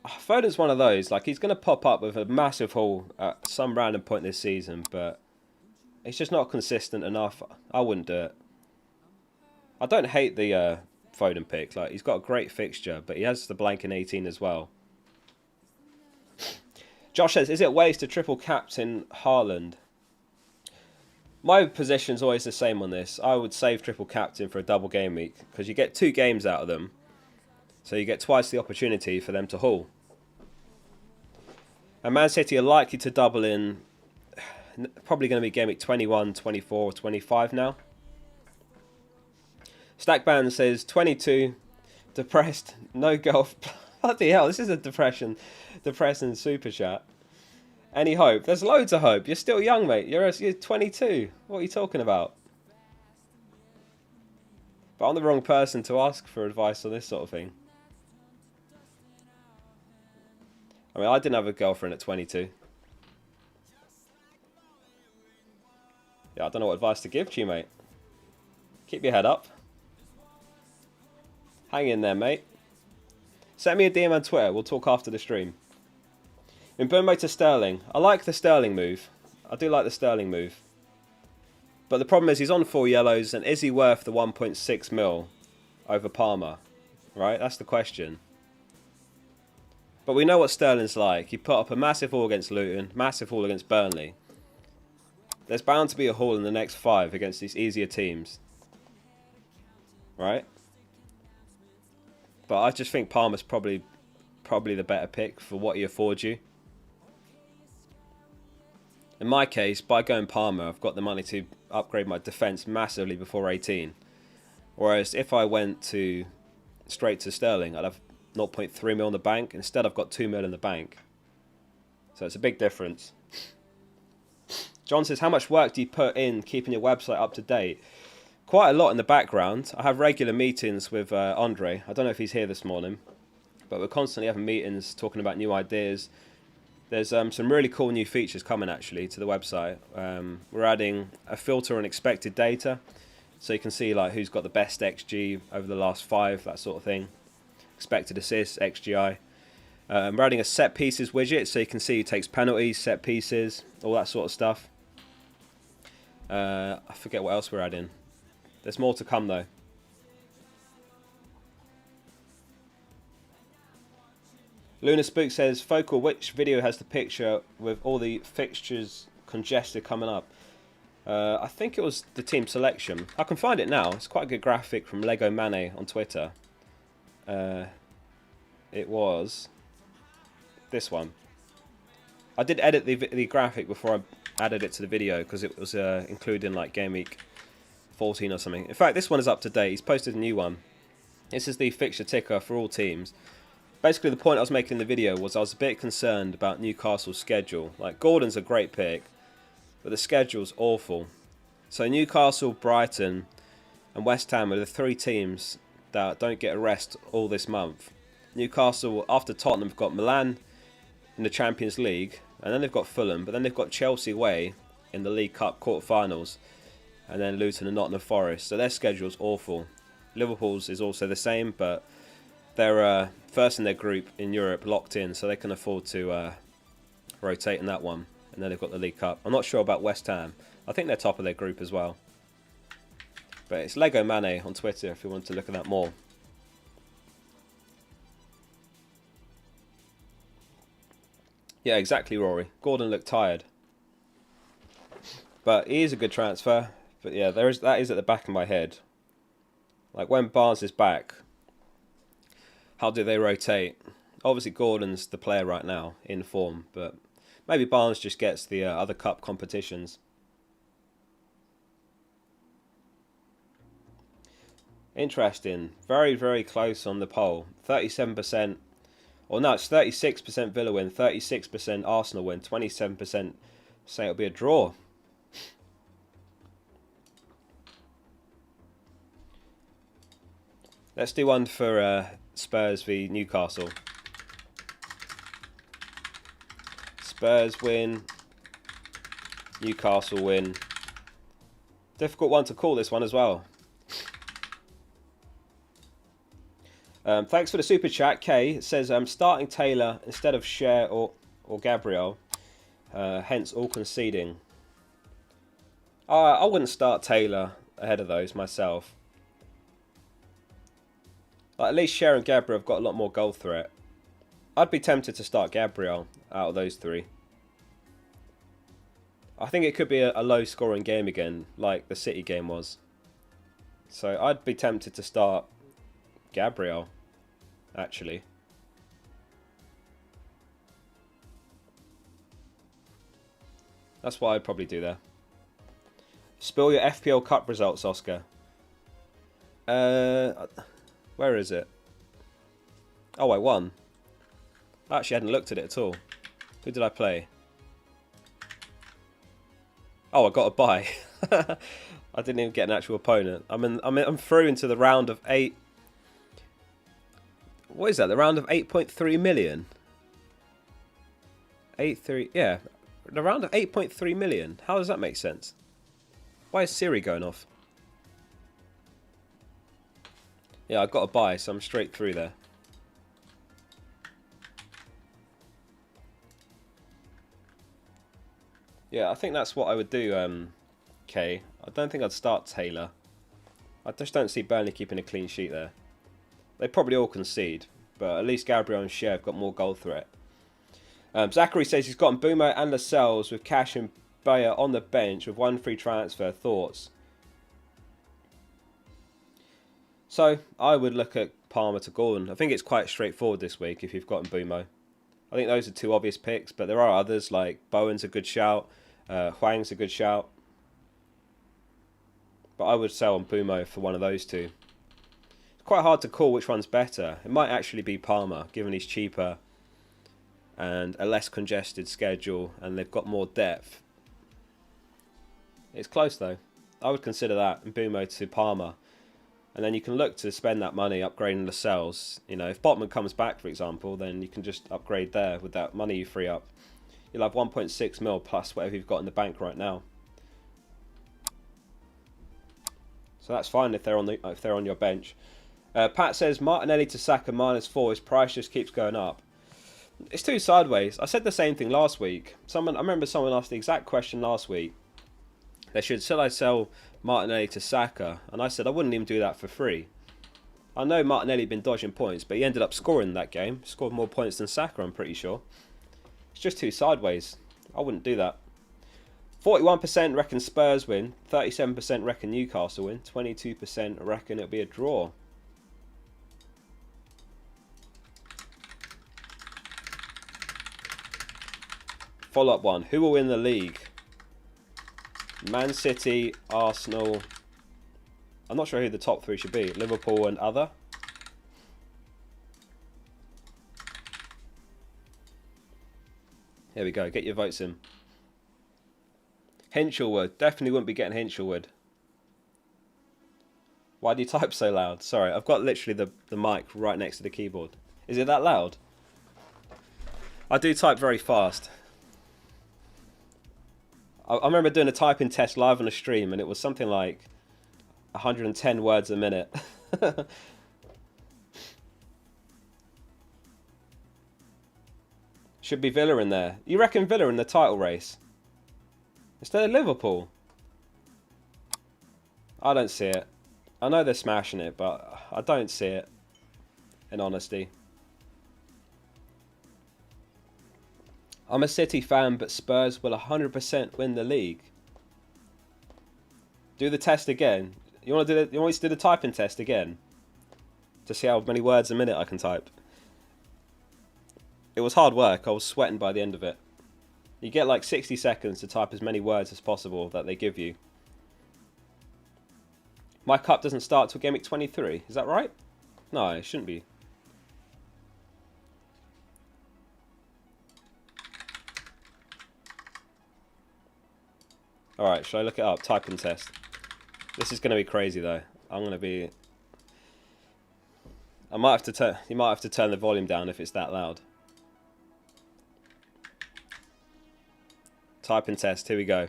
Foden's one of those, like, he's going to pop up with a massive haul at some random point this season, but he's just not consistent enough. I wouldn't do it. I don't hate the Foden pick. Like, he's got a great fixture, but he has the blank in 18 as well. Josh says, is it waste to triple captain Haaland? My position's always the same on this. I would save triple captain for a double game week because you get 2 games out of them. So you get twice the opportunity for them to haul. And Man City are likely to double in, probably going to be game week 21, 24 or 25 now. Stackband says 22, depressed, no golf. Bloody hell, this is a depressing super chat. Any hope? There's loads of hope. You're still young, mate. You're 22. What are you talking about? But I'm the wrong person to ask for advice on this sort of thing. I mean, I didn't have a girlfriend at 22. Yeah, I don't know what advice to give to you, mate. Keep your head up. Hang in there, mate. Send me a DM on Twitter. We'll talk after the stream. In Mbeumo to Sterling. I like the Sterling move. I do like the Sterling move. But the problem is he's on 4 yellows, and is he worth the 1.6 mil over Palmer? Right? That's the question. But we know what Sterling's like. He put up a massive haul against Luton, massive haul against Burnley. There's bound to be a haul in the next 5 against these easier teams. Right? But I just think Palmer's probably the better pick for what he affords you. In my case, by going Palmer, I've got the money to upgrade my defence massively before 18. Whereas if I went straight to Sterling, I'd have 0.3 mil in the bank. Instead, I've got 2 mil in the bank. So it's a big difference. John says, how much work do you put in keeping your website up to date? Quite a lot in the background. I have regular meetings with Andre. I don't know if he's here this morning, but we're constantly having meetings talking about new ideas. There's some really cool new features coming actually to the website. We're adding a filter on expected data, so you can see like who's got the best XG over the last 5, that sort of thing. Expected assists, XGI. We're adding a set pieces widget, so you can see who takes penalties, set pieces, all that sort of stuff. I forget what else we're adding. There's more to come though. Luna Spook says, Focal, which video has the picture with all the fixtures congested coming up? I think it was the team selection. I can find it now. It's quite a good graphic from Lego Mane on Twitter. It was this one. I did edit the graphic before I added it to the video because it was included in like Game Week 14 or something. In fact, this one is up to date. He's posted a new one. This is the fixture ticker for all teams. Basically, the point I was making in the video was I was a bit concerned about Newcastle's schedule. Like, Gordon's a great pick, but the schedule's awful. So Newcastle, Brighton, and West Ham are the 3 teams that don't get a rest all this month. Newcastle, after Tottenham, have got Milan in the Champions League, and then they've got Fulham, but then they've got Chelsea away in the League Cup quarterfinals, and then Luton and Nottingham Forest. So their schedule's awful. Liverpool's is also the same, but they're first in their group in Europe, locked in, so they can afford to rotate in that one. And then they've got the League Cup. I'm not sure about West Ham. I think they're top of their group as well. But it's Lego Mane on Twitter if you want to look at that more. Yeah, exactly, Rory. Gordon looked tired. But he is a good transfer. But yeah, that is at the back of my head. Like, when Barnes is back, how do they rotate? Obviously, Gordon's the player right now, in form, but maybe Barnes just gets the other cup competitions. Interesting. Very, very close on the poll. 37%. Or no, it's 36% Villa win, 36% Arsenal win, 27% say it'll be a draw. Let's do one for Spurs v Newcastle. Spurs win. Newcastle win. Difficult one to call, this one as well. Thanks for the super chat. Kay says, I'm starting Taylor instead of Cher or Gabriel. Hence all conceding. I wouldn't start Taylor ahead of those myself. Like, at least Cher and Gabriel have got a lot more goal threat. I'd be tempted to start Gabriel out of those 3. I think it could be a low-scoring game again, like the City game was. So I'd be tempted to start Gabriel, actually. That's what I'd probably do there. Spill your FPL Cup results, Oscar. Where is it? Oh, I won. I actually hadn't looked at it at all. Who did I play? Oh, I got a bye. I didn't even get an actual opponent. I'm through into the round of 8. What is that? The round of 8.3 million. 8.3. Yeah, the round of 8.3 million. How does that make sense? Why is Siri going off? Yeah, I got a bye, so I'm straight through there. Yeah, I think that's what I would do, Kay. I don't think I'd start Taylor. I just don't see Burnley keeping a clean sheet there. They probably all concede, but at least Gabriel and Shea have got more goal threat. Zachary says he's got Mbeumo and Lascelles with Cash and Bayer on the bench with 1 free transfer. Thoughts? So, I would look at Palmer to Gordon. I think it's quite straightforward this week if you've got Mbeumo. I think those are 2 obvious picks, but there are others like Bowen's a good shout. Hwang's a good shout. But I would sell on Mbeumo for one of those 2. It's quite hard to call which one's better. It might actually be Palmer, given he's cheaper and a less congested schedule, and they've got more depth. It's close though. I would consider that, Mbeumo to Palmer. And then you can look to spend that money upgrading Lascelles. You know, if Botman comes back, for example, then you can just upgrade there with that money you free up. You'll have 1.6 mil plus whatever you've got in the bank right now. So that's fine if they're on your bench. Pat says Martinelli to Saka -4. His price just keeps going up. It's too sideways. I said the same thing last week. I remember someone asked the exact question last week. Should I sell Martinelli to Saka? And I said I wouldn't even do that for free. I know Martinelli had been dodging points, but he ended up scoring that game. Scored more points than Saka, I'm pretty sure. It's just too sideways. I wouldn't do that. 41% reckon Spurs win. 37% reckon Newcastle win. 22% reckon it'll be a draw. Follow-up one. Who will win the league? Man City, Arsenal. I'm not sure who the top 3 should be. Liverpool and other. Here we go. Get your votes in. Hinchelwood. Definitely wouldn't be getting Hinchelwood. Why do you type so loud? Sorry, I've got literally the mic right next to the keyboard. Is it that loud? I do type very fast. I remember doing a typing test live on a stream, and it was something like 110 words a minute. Should be Villa in there. You reckon Villa in the title race? Instead of Liverpool? I don't see it. I know they're smashing it, but I don't see it, in honesty. I'm a City fan, but Spurs will 100% win the league. Do the test again. You want me to do the typing test again? To see how many words a minute I can type. It was hard work. I was sweating by the end of it. You get like 60 seconds to type as many words as possible that they give you. My cup doesn't start till Gameweek 23. Is that right? No, it shouldn't be. Alright, shall I look it up? Typing test. This is going to be crazy though. I'm going to be... You might have to turn the volume down if it's that loud. Typing test, here we go.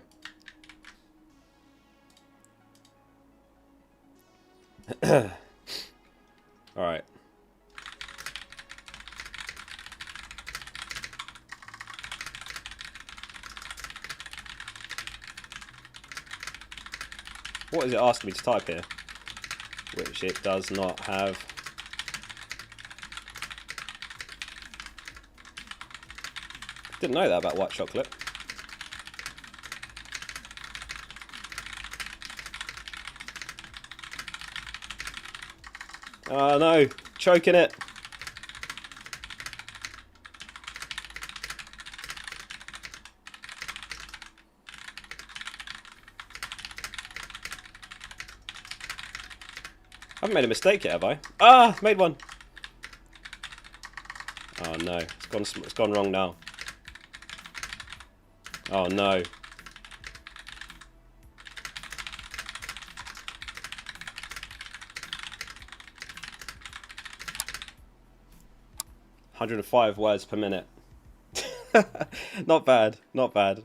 Alright. What is it asking me to type here? Which it does not have. Didn't know that about white chocolate. Oh no, choking it. I haven't made a mistake yet, have I? Ah, made one. Oh no, it's gone wrong now. Oh no. "105 words per minute." Not bad, not bad.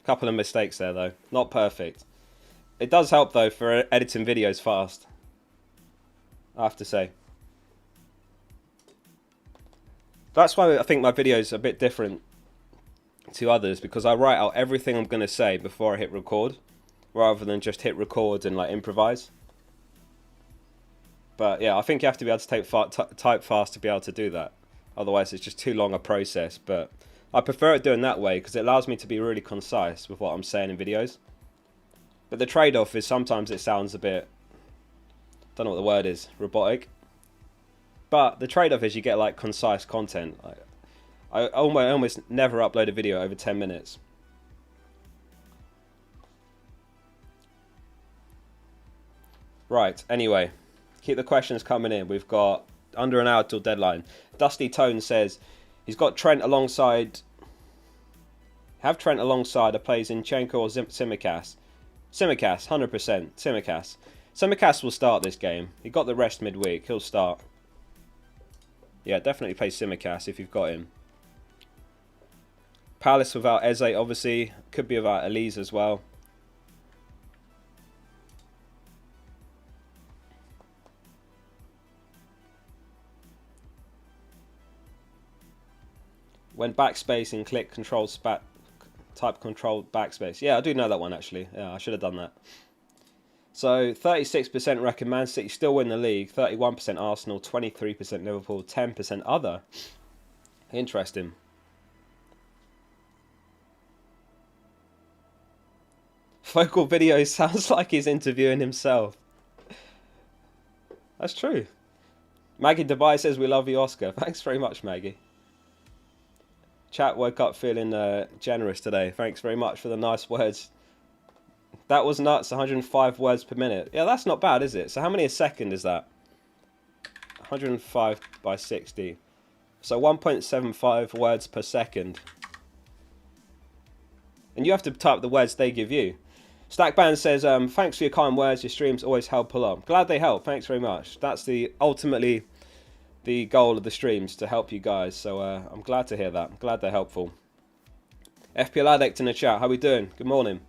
Couple of mistakes there though, not perfect. It does help though for editing videos fast, I have to say. That's why I think my videos are a bit different to others, because I write out everything I'm going to say before I hit record, rather than just hit record and like improvise. But yeah, I think you have to be able to type fast to be able to do that. Otherwise it's just too long a process. But I prefer it doing that way because it allows me to be really concise with what I'm saying in videos. But the trade-off is sometimes it sounds a bit, don't know what the word is, robotic. But the trade-off is you get like concise content. I almost never upload a video over 10 minutes. Right, anyway, keep the questions coming in. We've got under an hour till deadline. Dusty Tone says he's got Trent alongside. Have Trent alongside a plays Zinchenko or Tsimikas. Tsimikas, 100%. Tsimikas. Tsimikas will start this game. He got the rest midweek. He'll start. Yeah, definitely play Tsimikas if you've got him. Palace without Eze, obviously. Could be without Elise as well. When backspacing, click control type control backspace. Yeah, I do know that one actually. Yeah, I should have done that. So 36% reckon Man City still win the league, 31% Arsenal, 23% Liverpool, 10% other. Interesting. Focal video sounds like he's interviewing himself. That's true. Maggie Dubai says we love you, Oscar. Thanks very much, Maggie. Chat woke up feeling generous today. Thanks very much for the nice words. That was nuts, 105 words per minute. Yeah, that's not bad, is it? So how many a second is that? 105 by 60. So 1.75 words per second. And you have to type the words they give you. Stackband says, thanks for your kind words. Your streams always help a lot. Glad they help. Thanks very much. That's ultimately the goal of the streams, to help you guys. So I'm glad to hear that. I'm glad they're helpful. FPL Addict in the chat. How we doing? Good morning.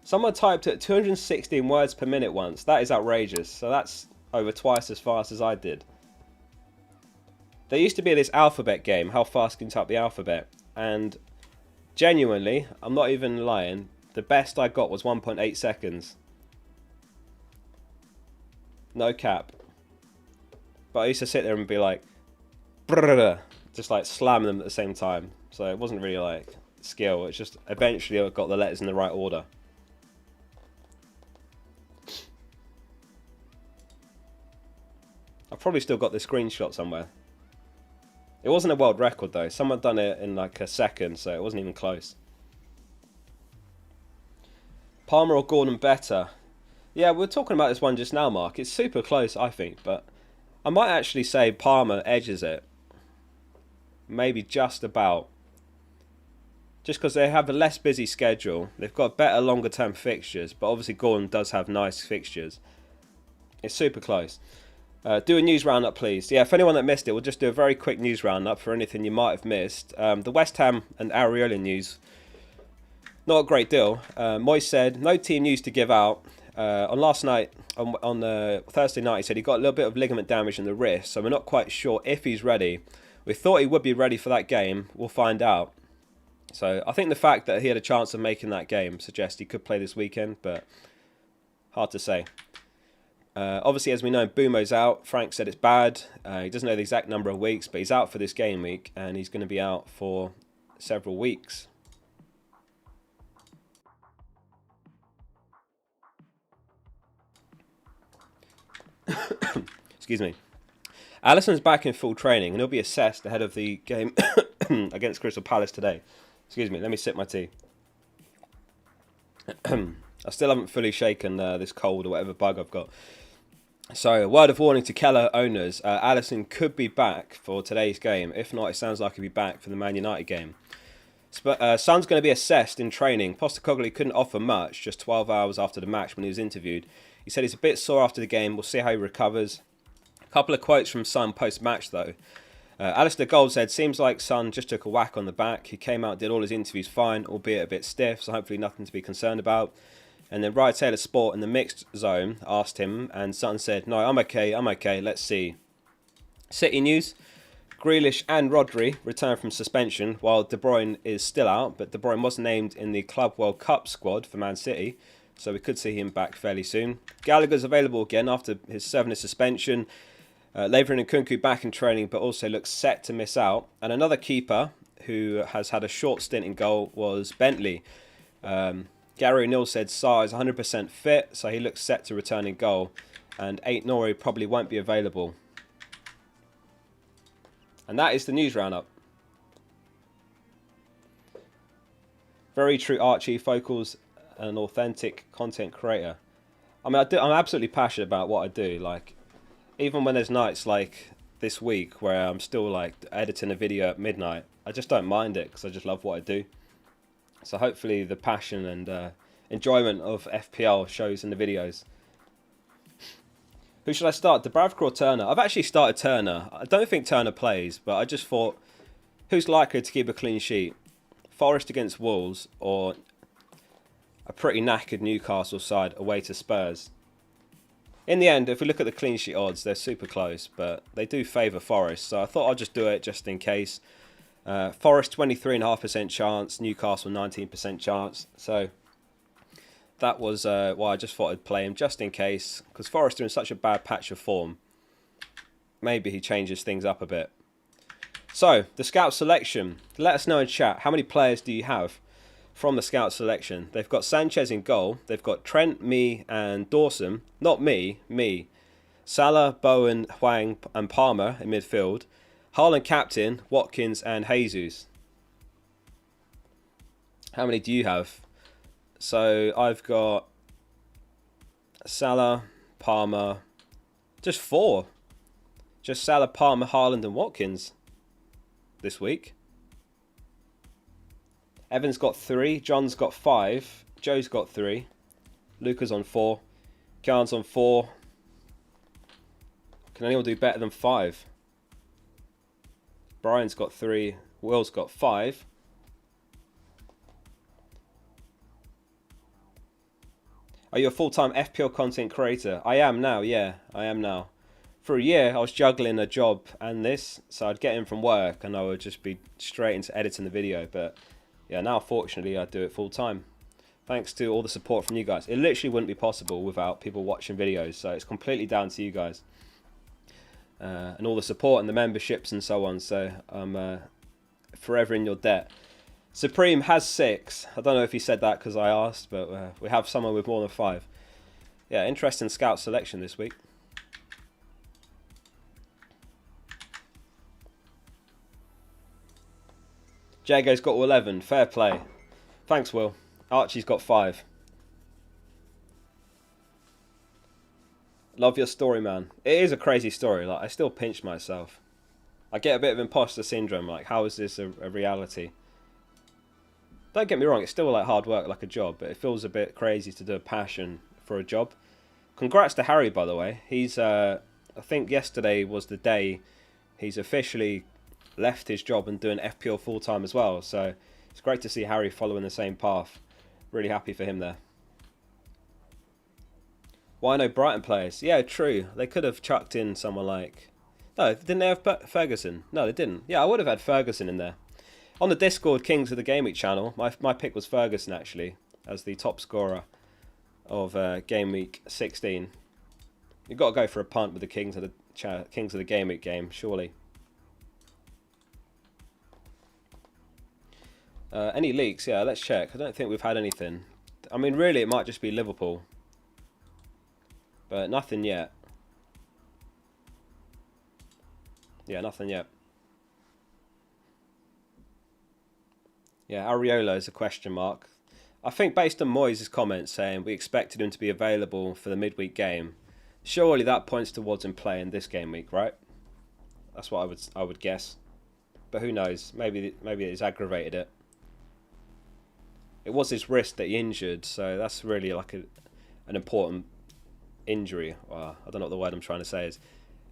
Someone typed at 216 words per minute once. That is outrageous. So that's over twice as fast as I did. There used to be this alphabet game. How fast can you type the alphabet? And genuinely, I'm not even lying, the best I got was 1.8 seconds. No cap. But I used to sit there and be like, just like slamming them at the same time. So it wasn't really like skill. It's just eventually I got the letters in the right order. I've probably still got the screenshot somewhere. It wasn't a world record though. Someone done it in like a second, so it wasn't even close. Palmer or Gordon better? Yeah, we were talking about this one just now, Mark. It's super close, I think, but I might actually say Palmer edges it. Maybe just about. Just because they have a less busy schedule. They've got better longer term fixtures, but obviously Gordon does have nice fixtures. It's super close. Do a news roundup, please. Yeah, for anyone that missed it, we'll just do a very quick news roundup for anything you might have missed. The West Ham and Areola news. Not a great deal. Moyes said, no team news to give out. On last night, on Thursday night, he said he got a little bit of ligament damage in the wrist, so we're not quite sure if he's ready. We thought he would be ready for that game. We'll find out. So I think the fact that he had a chance of making that game suggests he could play this weekend, but hard to say. Obviously, as we know, Bumo's out. Frank said it's bad. He doesn't know the exact number of weeks, but he's out for this game week, and he's going to be out for several weeks. Excuse me. Alisson's back in full training and he'll be assessed ahead of the game against Crystal Palace today. Excuse me, let me sip my tea. I still haven't fully shaken this cold or whatever bug I've got. So, a word of warning to Keller owners. Alisson could be back for today's game. If not, it sounds like he'll be back for the Man United game. Son's going to be assessed in training. Postecoglou couldn't offer much just 12 hours after the match when he was interviewed. He said he's a bit sore after the game. We'll see how he recovers. A couple of quotes from Son post-match, though. Alistair Gold said, seems like Son just took a whack on the back. He came out, did all his interviews fine, albeit a bit stiff, so hopefully nothing to be concerned about. And then Ryan Taylor Sport in the mixed zone asked him, and Son said, no, I'm okay, let's see. City news, Grealish and Rodri returned from suspension, while De Bruyne is still out, but De Bruyne was named in the Club World Cup squad for Man City, so we could see him back fairly soon. Gallagher's available again after his 7-year suspension. Laverin and Kunku back in training, but also looks set to miss out. And another keeper who has had a short stint in goal was Bentley. Gary O'Neill said Sarr is 100% fit, so he looks set to return in goal. And Ait-Nouri probably won't be available. And that is the news roundup. Very true, Archie. Focal's an authentic content creator. I mean, I'm absolutely passionate about what I do. Like, even when there's nights like this week where I'm still like editing a video at midnight, I just don't mind it because I just love what I do. So hopefully the passion and enjoyment of FPL shows in the videos. Who should I start? Dubravka or Turner? I've actually started Turner. I don't think Turner plays, but I just thought, who's likely to keep a clean sheet? Forest against Wolves or a pretty knackered Newcastle side away to Spurs? In the end, if we look at the clean sheet odds, they're super close, but they do favour Forest, so I thought I'd just do it just in case. Forest 23.5% chance, Newcastle 19% chance, so that was why I just thought I'd play him just in case, because Forest are in such a bad patch of form. Maybe he changes things up a bit. So, the scout selection. Let us know in chat, how many players do you have from the scout selection? They've got Sanchez in goal. They've got Trent, me, and Dawson. Not me. Salah, Bowen, Hwang, and Palmer in midfield. Haaland captain, Watkins, and Jesus. How many do you have? So I've got Salah, Palmer, just 4. Just Salah, Palmer, Haaland, and Watkins this week. Evan's got 3, John's got 5, Joe's got 3, Luca's on 4, Khan's on 4. Can anyone do better than 5? Brian's got 3, Will's got 5. Are you a full-time FPL content creator? I am now, yeah, I am now. For a year, I was juggling a job and this, so I'd get in from work and I would just be straight into editing the video, but yeah, now fortunately I do it full time. Thanks to all the support from you guys. It literally wouldn't be possible without people watching videos, so it's completely down to you guys. And all the support and the memberships and so on, so I'm forever in your debt. Supreme has 6. I don't know if he said that because I asked, but we have someone with more than 5. Yeah, interesting scout selection this week. Jago's got 11. Fair play. Thanks, Will. Archie's got 5. Love your story, man. It is a crazy story. Like, I still pinch myself. I get a bit of imposter syndrome. Like, how is this a reality? Don't get me wrong, it's still like hard work, like a job, but it feels a bit crazy to do a passion for a job. Congrats to Harry, by the way. He's, I think yesterday was the day he's officially left his job and doing FPL full-time as well. So it's great to see Harry following the same path. Really happy for him there. Why no Brighton players? Yeah, true. They could have chucked in someone like... No, didn't they have Ferguson? No, they didn't. Yeah, I would have had Ferguson in there. On the Discord Kings of the Gameweek channel, my pick was Ferguson, actually, as the top scorer of Gameweek 16. You've got to go for a punt with the Kings of the Gameweek game, surely. Any leaks? Yeah, let's check. I don't think we've had anything. I mean, really, it might just be Liverpool. But nothing yet. Yeah, nothing yet. Yeah, Areola is a question mark. I think based on Moyes' comments saying we expected him to be available for the midweek game, surely that points towards him playing this game week, right? That's what I would guess. But who knows? Maybe it's aggravated it. It was his wrist that he injured, so that's really like an important injury. Well, I don't know what the word I'm trying to say is.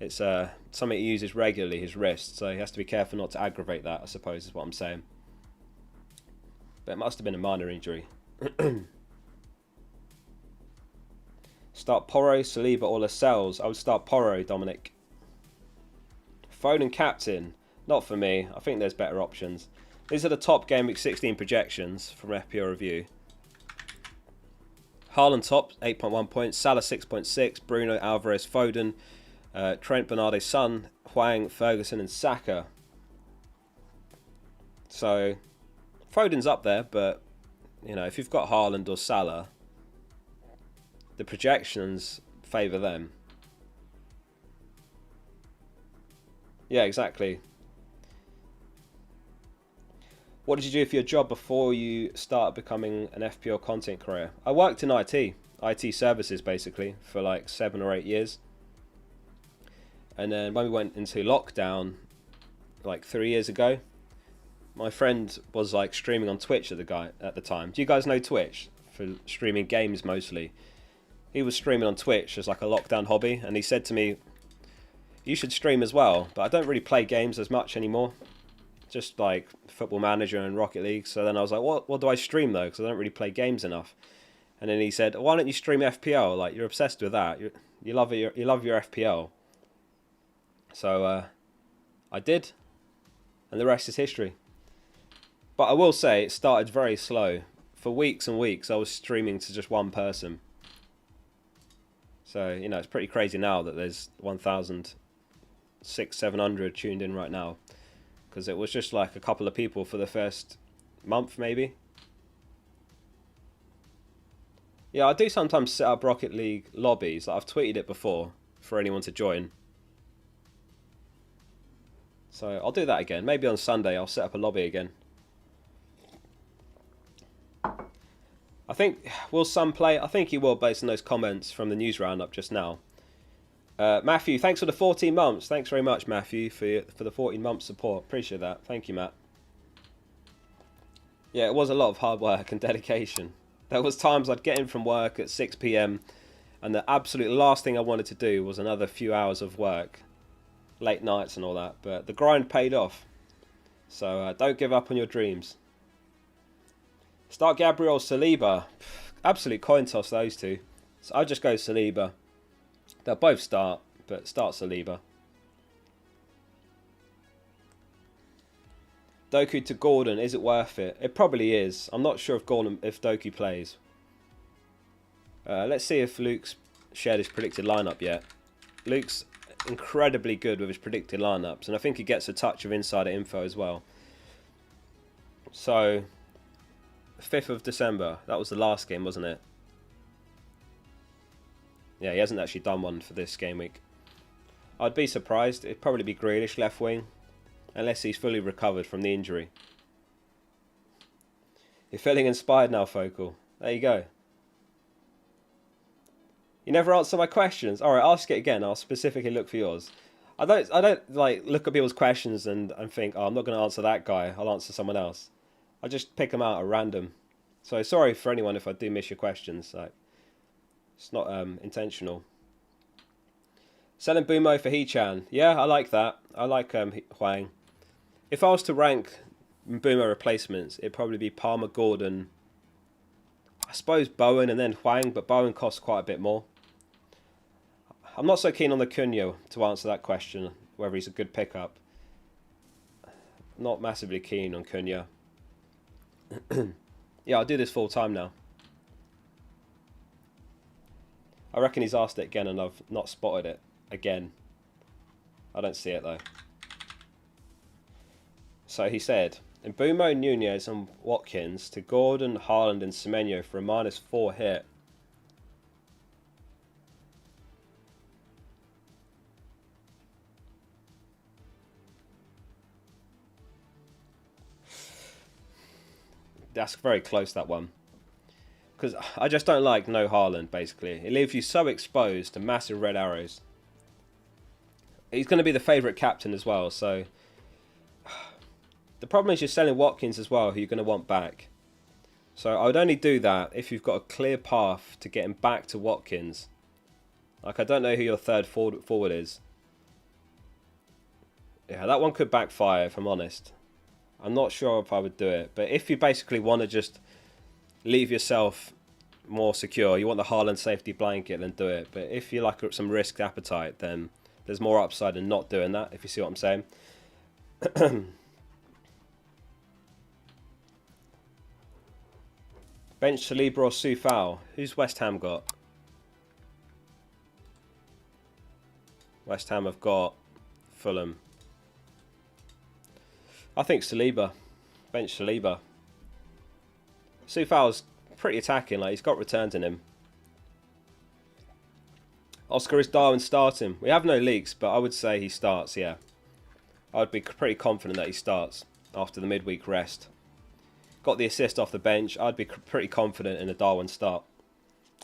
It's something he uses regularly, his wrist, so he has to be careful not to aggravate that, I suppose, is what I'm saying. But it must have been a minor injury. Start Porro, Saliba or Lascelles? I would start Porro, Dominic. Foden captain? Not for me. I think there's better options. These are the top Game Week 16 projections from FPL Review. Haaland top, 8.1 points. Salah 6.6. Bruno, Alvarez, Foden, Trent, Bernardo, Son, Hwang, Ferguson and Saka. So, Foden's up there, but, you know, if you've got Haaland or Salah, the projections favour them. Yeah, exactly. What did you do for your job before you started becoming an FPL content creator? I worked in IT services basically, for like 7 or 8 years. And then when we went into lockdown, like 3 years ago, my friend was like streaming on Twitch at the time. Do you guys know Twitch? For streaming games mostly. He was streaming on Twitch as like a lockdown hobby, and he said to me, you should stream as well, but I don't really play games as much anymore. Just like Football Manager and Rocket League. So then I was like, what do I stream though? Because I don't really play games enough. And then he said, why don't you stream FPL? Like, you're obsessed with that. You love it. You love your FPL. So I did, and the rest is history. But I will say it started very slow. For weeks and weeks, I was streaming to just one person. So, you know, it's pretty crazy now that there's 1,600-700 tuned in right now. Because it was just like a couple of people for the first month, maybe. Yeah, I do sometimes set up Rocket League lobbies. Like, I've tweeted it before for anyone to join. So I'll do that again. Maybe on Sunday I'll set up a lobby again. I think, will Son play? I think he will, based on those comments from the news roundup just now. Matthew, thanks for the 14 months. Thanks very much, Matthew, for the 14 months support. Appreciate that. Thank you, Matt. Yeah, it was a lot of hard work and dedication. There was times I'd get in from work at 6 PM, and the absolute last thing I wanted to do was another few hours of work. Late nights and all that. But the grind paid off. So don't give up on your dreams. Start Gabriel, Saliba. Absolute coin toss, those two. So I'll just go Saliba. They'll both start, but start Saliba. Doku to Gordon, is it worth it? It probably is. I'm not sure if Doku plays. Let's see if Luke's shared his predicted lineup yet. Luke's incredibly good with his predicted lineups, and I think he gets a touch of insider info as well. So, 5th of December, that was the last game, wasn't it? Yeah, he hasn't actually done one for this game week. I'd be surprised. It'd probably be Grealish left wing, unless he's fully recovered from the injury. You're feeling inspired now, Focal. There you go. You never answer my questions. All right, ask it again. I'll specifically look for yours. I don't like look at people's questions and think, oh, I'm not going to answer that guy. I'll answer someone else. I just pick them out at random. So sorry for anyone if I do miss your questions. Like, it's not intentional. Selling Bumo for Hee-chan. Yeah, I like that. I like Hwang. If I was to rank Bumo replacements, it'd probably be Palmer, Gordon, I suppose Bowen and then Hwang, but Bowen costs quite a bit more. I'm not so keen on the Cunha to answer that question, whether he's a good pickup. Not massively keen on Cunha. Yeah, I'll do this full time now. I reckon he's asked it again and I've not spotted it again. I don't see it though. So he said, Mbumo, Nunez and Watkins to Gordon, Haaland and Semenyo for a -4 hit. that's very close, that one. Because I just don't like no Haaland, basically. It leaves you so exposed to massive red arrows. He's going to be the favourite captain as well, so... The problem is you're selling Watkins as well, who you're going to want back. So I would only do that if you've got a clear path to getting back to Watkins. Like, I don't know who your third forward is. Yeah, that one could backfire, if I'm honest. I'm not sure if I would do it. But if you basically want to just leave yourself more secure, you want the Haaland safety blanket, then do it. But if you like some risk appetite, then there's more upside in not doing that, if you see what I'm saying. Bench Saliba or Soufal? Who's West Ham got? West Ham have got Fulham. I think Saliba. Bench Saliba. Soufal's pretty attacking, like he's got returns in him. Oscar, is Darwin starting? We have no leaks, but I would say he starts, yeah. I would be pretty confident that he starts after the midweek rest. Got the assist off the bench. I'd be pretty confident in a Darwin start.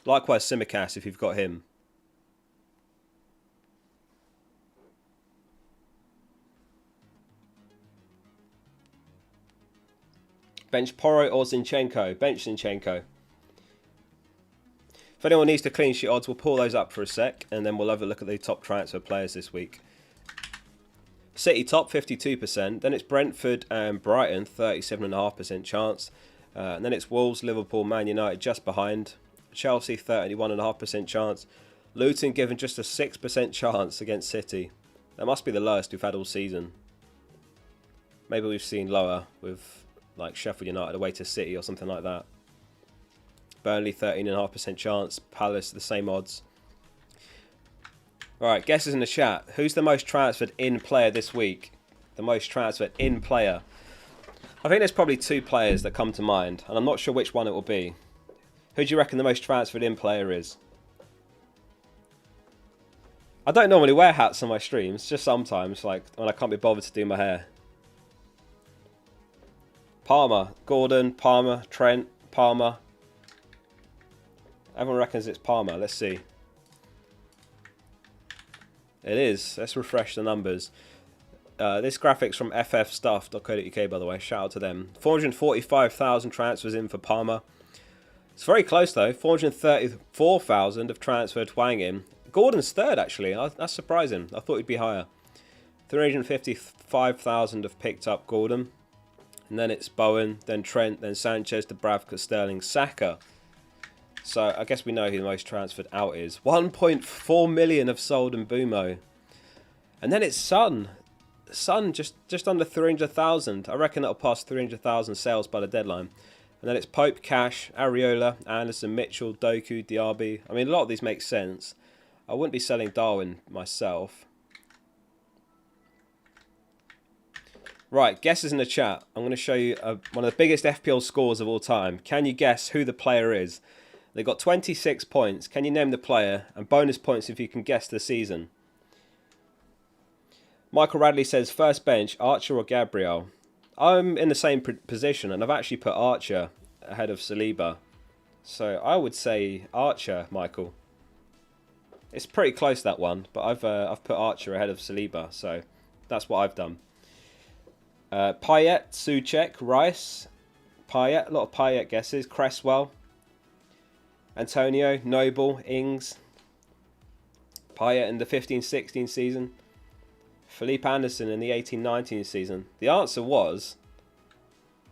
Likewise, Simicast if you've got him. Bench Porro or Zinchenko? Bench Zinchenko. If anyone needs the clean sheet odds, we'll pull those up for a sec, and then we'll have a look at the top transfer players this week. City top 52%, then it's Brentford and Brighton 37.5% chance, and then it's Wolves, Liverpool, Man United just behind, Chelsea 31.5% chance, Luton given just a 6% chance against City. That must be the lowest we've had all season. Maybe we've seen lower with like Sheffield United away to City or something like that. Burnley 13.5% chance, Palace the same odds. Alright, guesses in the chat. Who's the most transferred in player this week? The most transferred in player. I think there's probably two players that come to mind, and I'm not sure which one it will be. Who do you reckon the most transferred in player is? I don't normally wear hats on my streams, just sometimes, like when I can't be bothered to do my hair. Palmer, Gordon, Palmer, Trent, Palmer. Everyone reckons it's Palmer. Let's see. It is. Let's refresh the numbers. This graphic's from ffstuff.co.uk, by the way. Shout out to them. 445,000 transfers in for Palmer. It's very close, though. 434,000 have transferred Hwang in. Gordon's third, actually. That's surprising. I thought he'd be higher. 355,000 have picked up Gordon. And then it's Bowen, then Trent, then Sanchez, Dubravka, Sterling, Saka. So I guess we know who the most transferred out is. 1.4 million have sold in Bumo. And then it's Son. Son just under 300,000. I reckon that'll pass 300,000 sales by the deadline. And then it's Pope, Cash, Areola, Anderson, Mitchell, Doku, Diaby. I mean, a lot of these make sense. I wouldn't be selling Darwin myself. Right, guesses in the chat. I'm going to show you one of the biggest FPL scores of all time. Can you guess who the player is? They got 26 points. Can you name the player? And bonus points if you can guess the season. Michael Radley says, first bench, Archer or Gabriel? I'm in the same position, and I've actually put Archer ahead of Saliba. So I would say Archer, Michael. It's pretty close, that one, but I've put Archer ahead of Saliba, so that's what I've done. Payet, Souček, Rice, Payet, a lot of Payet guesses, Cresswell, Antonio, Noble, Ings, Payet in the 15-16 season, Felipe Anderson in the 18-19 season. The answer was,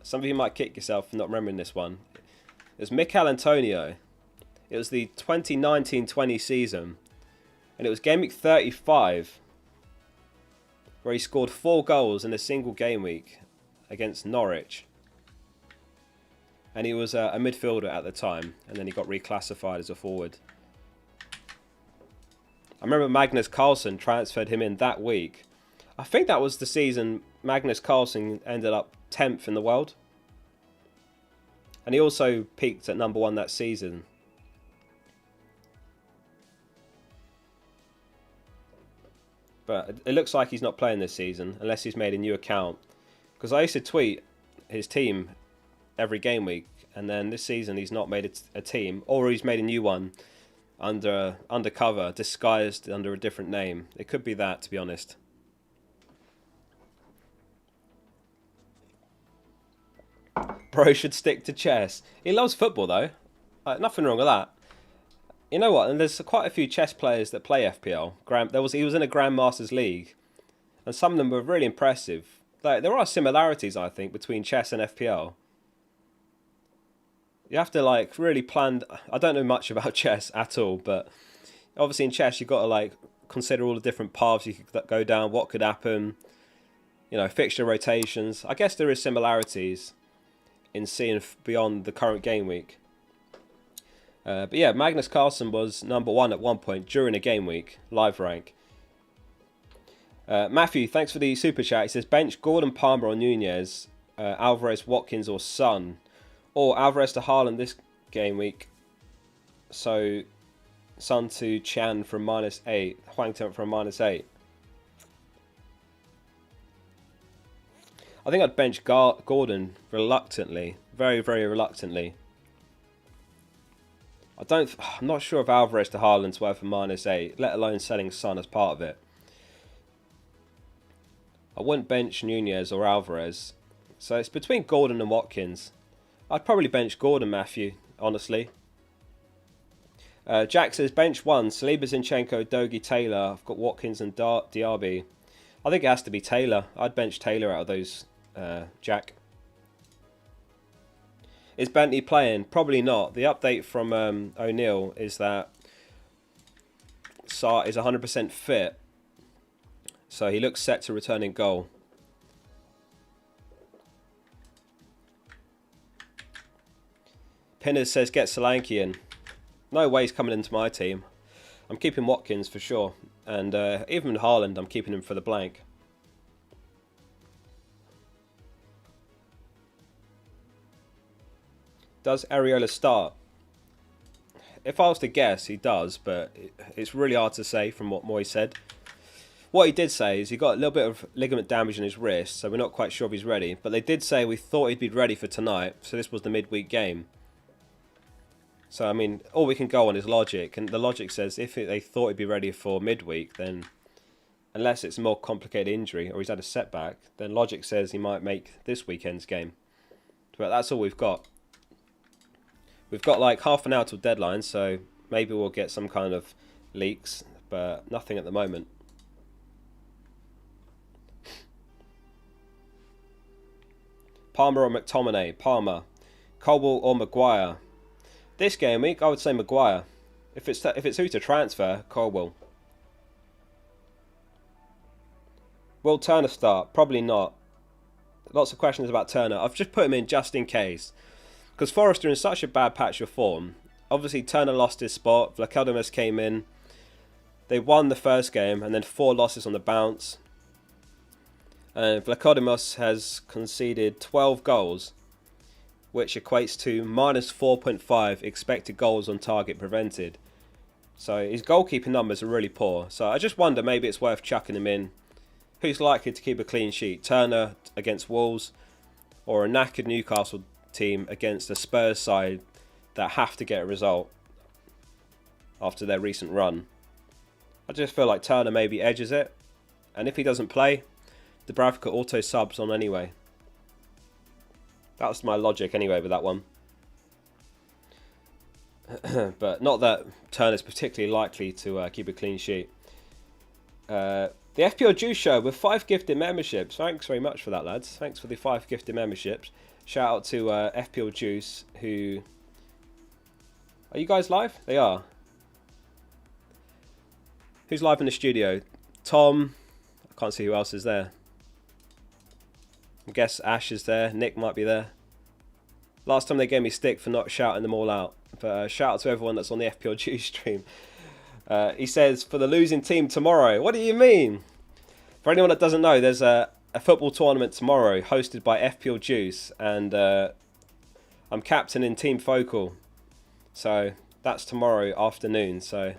some of you might kick yourself for not remembering this one, it was Mikel Antonio. It was the 2019-20 season, and it was game week 35, where he scored 4 goals in a single game week against Norwich. And he was a midfielder at the time, and then he got reclassified as a forward. I remember Magnus Carlsen transferred him in that week. I think that was the season Magnus Carlsen ended up 10th in the world. And he also peaked at number 1 that season. But it looks like he's not playing this season, unless he's made a new account. Because I used to tweet his team every game week, and then this season he's not made a team, or he's made a new one undercover, disguised under a different name. It could be that, to be honest. Bro should stick to chess. He loves football though. Nothing wrong with that. You know what? And there's quite a few chess players that play FPL. He was in a Grandmasters League, and some of them were really impressive. Like, there are similarities, I think, between chess and FPL. You have to like really plan. I don't know much about chess at all, but obviously in chess you've got to like consider all the different paths you could go down, what could happen. You know, fixture rotations. I guess there is similarities in seeing beyond the current game week. But yeah, Magnus Carlsen was #1 at one point during a game week, live rank. Matthew, thanks for the super chat. He says, bench Gordon, Palmer or Nunez, Alvarez, Watkins or Son. Or Alvarez to Haaland this game week. So, Son to Chan from -8, Hwang from -8. I think I'd bench Gordon reluctantly. Very, very reluctantly. I'm not sure if Alvarez to Haaland's worth a -8, let alone selling Son as part of it. I wouldn't bench Nunez or Alvarez. So it's between Gordon and Watkins. I'd probably bench Gordon, Matthew, honestly. Jack says, bench 1, Saliba, Zinchenko, Dogi, Taylor. I've got Watkins and Diaby. I think it has to be Taylor. I'd bench Taylor out of those, Jack. Is Bentley playing? Probably not. The update from O'Neill is that Sarr is 100% fit. So he looks set to return in goal. Pinners says, get Solanke in. No way he's coming into my team. I'm keeping Watkins for sure. And even Haaland, I'm keeping him for the blank. Does Areola start? If I was to guess, he does, but it's really hard to say from what Moy said. What he did say is he got a little bit of ligament damage in his wrist, so we're not quite sure if he's ready. But they did say we thought he'd be ready for tonight, so this was the midweek game. So, I mean, all we can go on is logic, and the logic says if they thought he'd be ready for midweek, then unless it's a more complicated injury or he's had a setback, then logic says he might make this weekend's game. But that's all we've got. We've got like half an hour till deadline, so maybe we'll get some kind of leaks, but nothing at the moment. Palmer or McTominay? Palmer. Colwell or Maguire? This game week, I would say Maguire. If it's who to transfer, Colwell. Will Turner start? Probably not. Lots of questions about Turner. I've just put him in just in case. Because Forest are in such a bad patch of form. Obviously, Turner lost his spot. Vlachodimos came in. They won the first game and then 4 losses on the bounce. And Vlachodimos has conceded 12 goals, which equates to -4.5 expected goals on target prevented. So his goalkeeping numbers are really poor. So I just wonder, maybe it's worth chucking him in. Who's likely to keep a clean sheet? Turner against Wolves, or a knackered Newcastle team against a Spurs side that have to get a result after their recent run? I just feel like Turner maybe edges it. And if he doesn't play, Dubravka auto subs on anyway. That's my logic anyway with that one. But not that Turner's particularly likely to keep a clean sheet. The FPL Juice Show with 5 gifted memberships. Thanks very much for that, lads. Thanks for the 5 gifted memberships. Shout out to FPL Juice, who... Are you guys live? They are. Who's live in the studio? Tom. I can't see who else is there. I guess Ash is there. Nick might be there. Last time they gave me stick for not shouting them all out. But shout out to everyone that's on the FPL Juice stream. He says, for the losing team tomorrow. What do you mean? For anyone that doesn't know, there's a football tournament tomorrow hosted by FPL Juice. And I'm captain in Team Focal. So that's tomorrow afternoon. So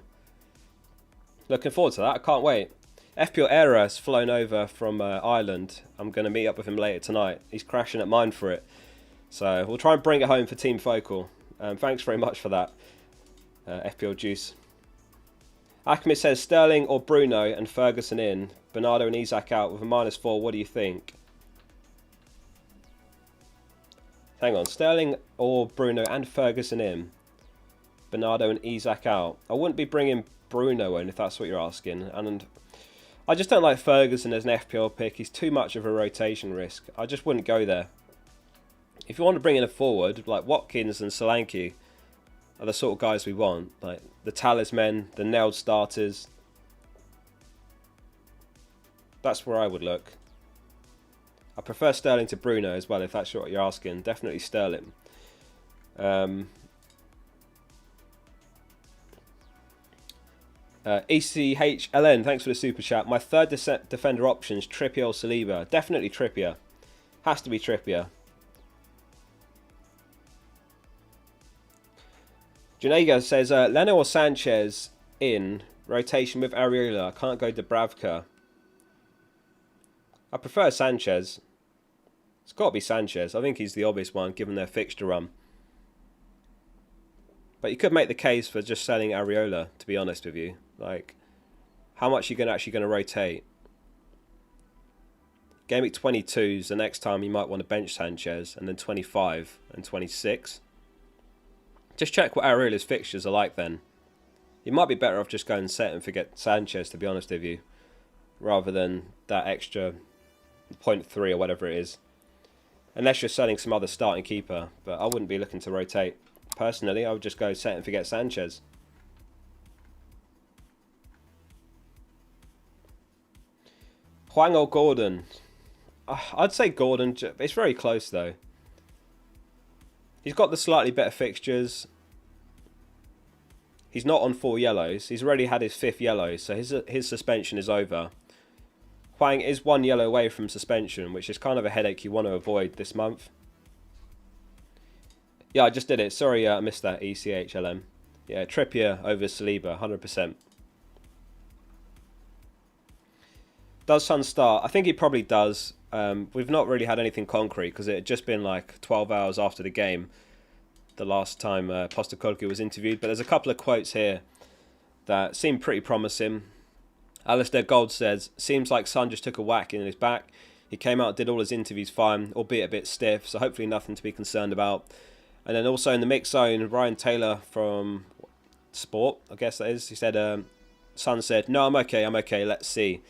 looking forward to that. I can't wait. FPL Era has flown over from Ireland. I'm going to meet up with him later tonight. He's crashing at mine for it. So we'll try and bring it home for Team Focal. Thanks very much for that, FPL Juice. Akimit says Sterling or Bruno and Ferguson in. Bernardo and Isak out with a -4. What do you think? Hang on, Sterling or Bruno and Ferguson in. Bernardo and Isak out. I wouldn't be bringing Bruno in if that's what you're asking. And I just don't like Ferguson as an FPL pick. He's too much of a rotation risk. I just wouldn't go there. If you want to bring in a forward, like Watkins and Solanke are the sort of guys we want. Like the talisman, the nailed starters. That's where I would look. I prefer Sterling to Bruno as well, if that's what you're asking. Definitely Sterling. ECHLN, thanks for the super chat. My third defender options, Trippier or Saliba. Definitely Trippier. Has to be Trippier. Janega says, Leno or Sanchez in rotation with Areola. I can't go Dubravka. I prefer Sanchez. It's got to be Sanchez. I think he's the obvious one given their fixture run. But you could make the case for just selling Areola, to be honest with you. Like, how much are you actually going to rotate? Gameweek 22 is the next time you might want to bench Sanchez, and then 25 and 26. Just check what Areola's fixtures are like then. You might be better off just going set and forget Sanchez, to be honest with you, rather than that extra 0.3 or whatever it is. Unless you're selling some other starting keeper, but I wouldn't be looking to rotate. Personally, I would just go set and forget Sanchez. Hwang or Gordon? I'd say Gordon. It's very close though. He's got the slightly better fixtures. He's not on 4 yellows. He's already had his 5th yellow, so his suspension is over. Hwang is 1 yellow away from suspension, which is kind of a headache you want to avoid this month. Yeah, I just did it. Sorry, I missed that. ECHLM. Yeah, Trippier over Saliba, 100%. Does Son start? I think he probably does. We've not really had anything concrete because it had just been like 12 hours after the game, the last time Postecoglou was interviewed. But there's a couple of quotes here that seem pretty promising. Alistair Gold says, seems like Son just took a whack in his back. He came out, did all his interviews fine, albeit a bit stiff, so hopefully nothing to be concerned about. And then also in the mix zone, Ryan Taylor from Sport, I guess that is, he said, Son said, no, I'm okay, let's see,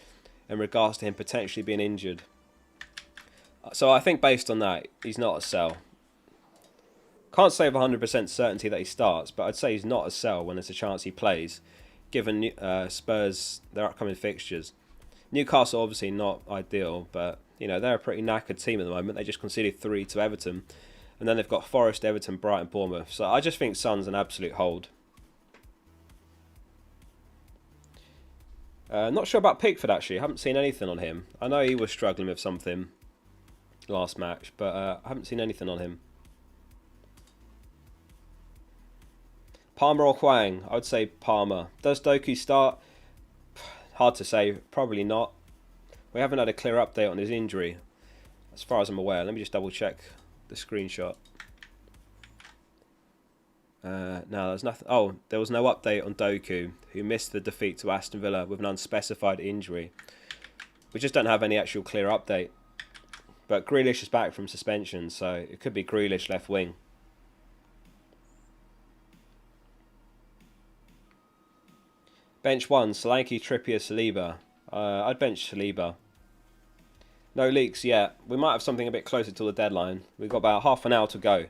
in regards to him potentially being injured. So I think based on that, he's not a sell. Can't say with 100% certainty that he starts, but I'd say he's not a sell when there's a chance he plays, given Spurs, their upcoming fixtures. Newcastle obviously not ideal, but you know they're a pretty knackered team at the moment. They just conceded 3 to Everton, and then they've got Forest, Everton, Brighton, Bournemouth. So I just think Son's an absolute hold. Not sure about Pickford actually. I haven't seen anything on him. I know he was struggling with something last match, but I haven't seen anything on him. Palmer or Hwang? I would say Palmer. Does Doku start? Hard to say. Probably not. We haven't had a clear update on his injury, as far as I'm aware. Let me just double check the screenshot. No, there's nothing. Oh, there was no update on Doku, who missed the defeat to Aston Villa with an unspecified injury. We just don't have any actual clear update. But Grealish is back from suspension, so it could be Grealish left wing. Bench 1, Solanke, Trippier, Saliba. I'd bench Saliba. No leaks yet. We might have something a bit closer to the deadline. We've got about half an hour to go.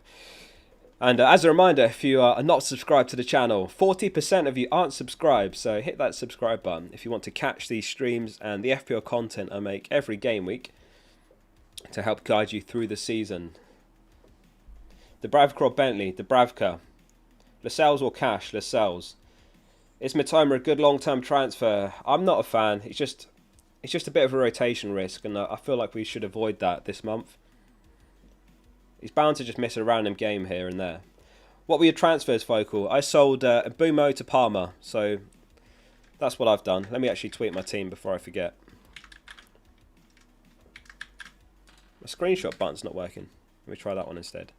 And as a reminder, if you are not subscribed to the channel, 40% of you aren't subscribed, so hit that subscribe button if you want to catch these streams and the FPL content I make every game week to help guide you through the season. Dubravka or Bentley? Dubravka. Lascelles or Cash? Lascelles. Is Mitoma a good long-term transfer? I'm not a fan. It's just a bit of a rotation risk, and I feel like we should avoid that this month. He's bound to just miss a random game here and there. What were your transfers, Focal? I sold Mbumo to Palmer, so that's what I've done. Let me actually tweet my team before I forget. My screenshot button's not working. Let me try that one instead.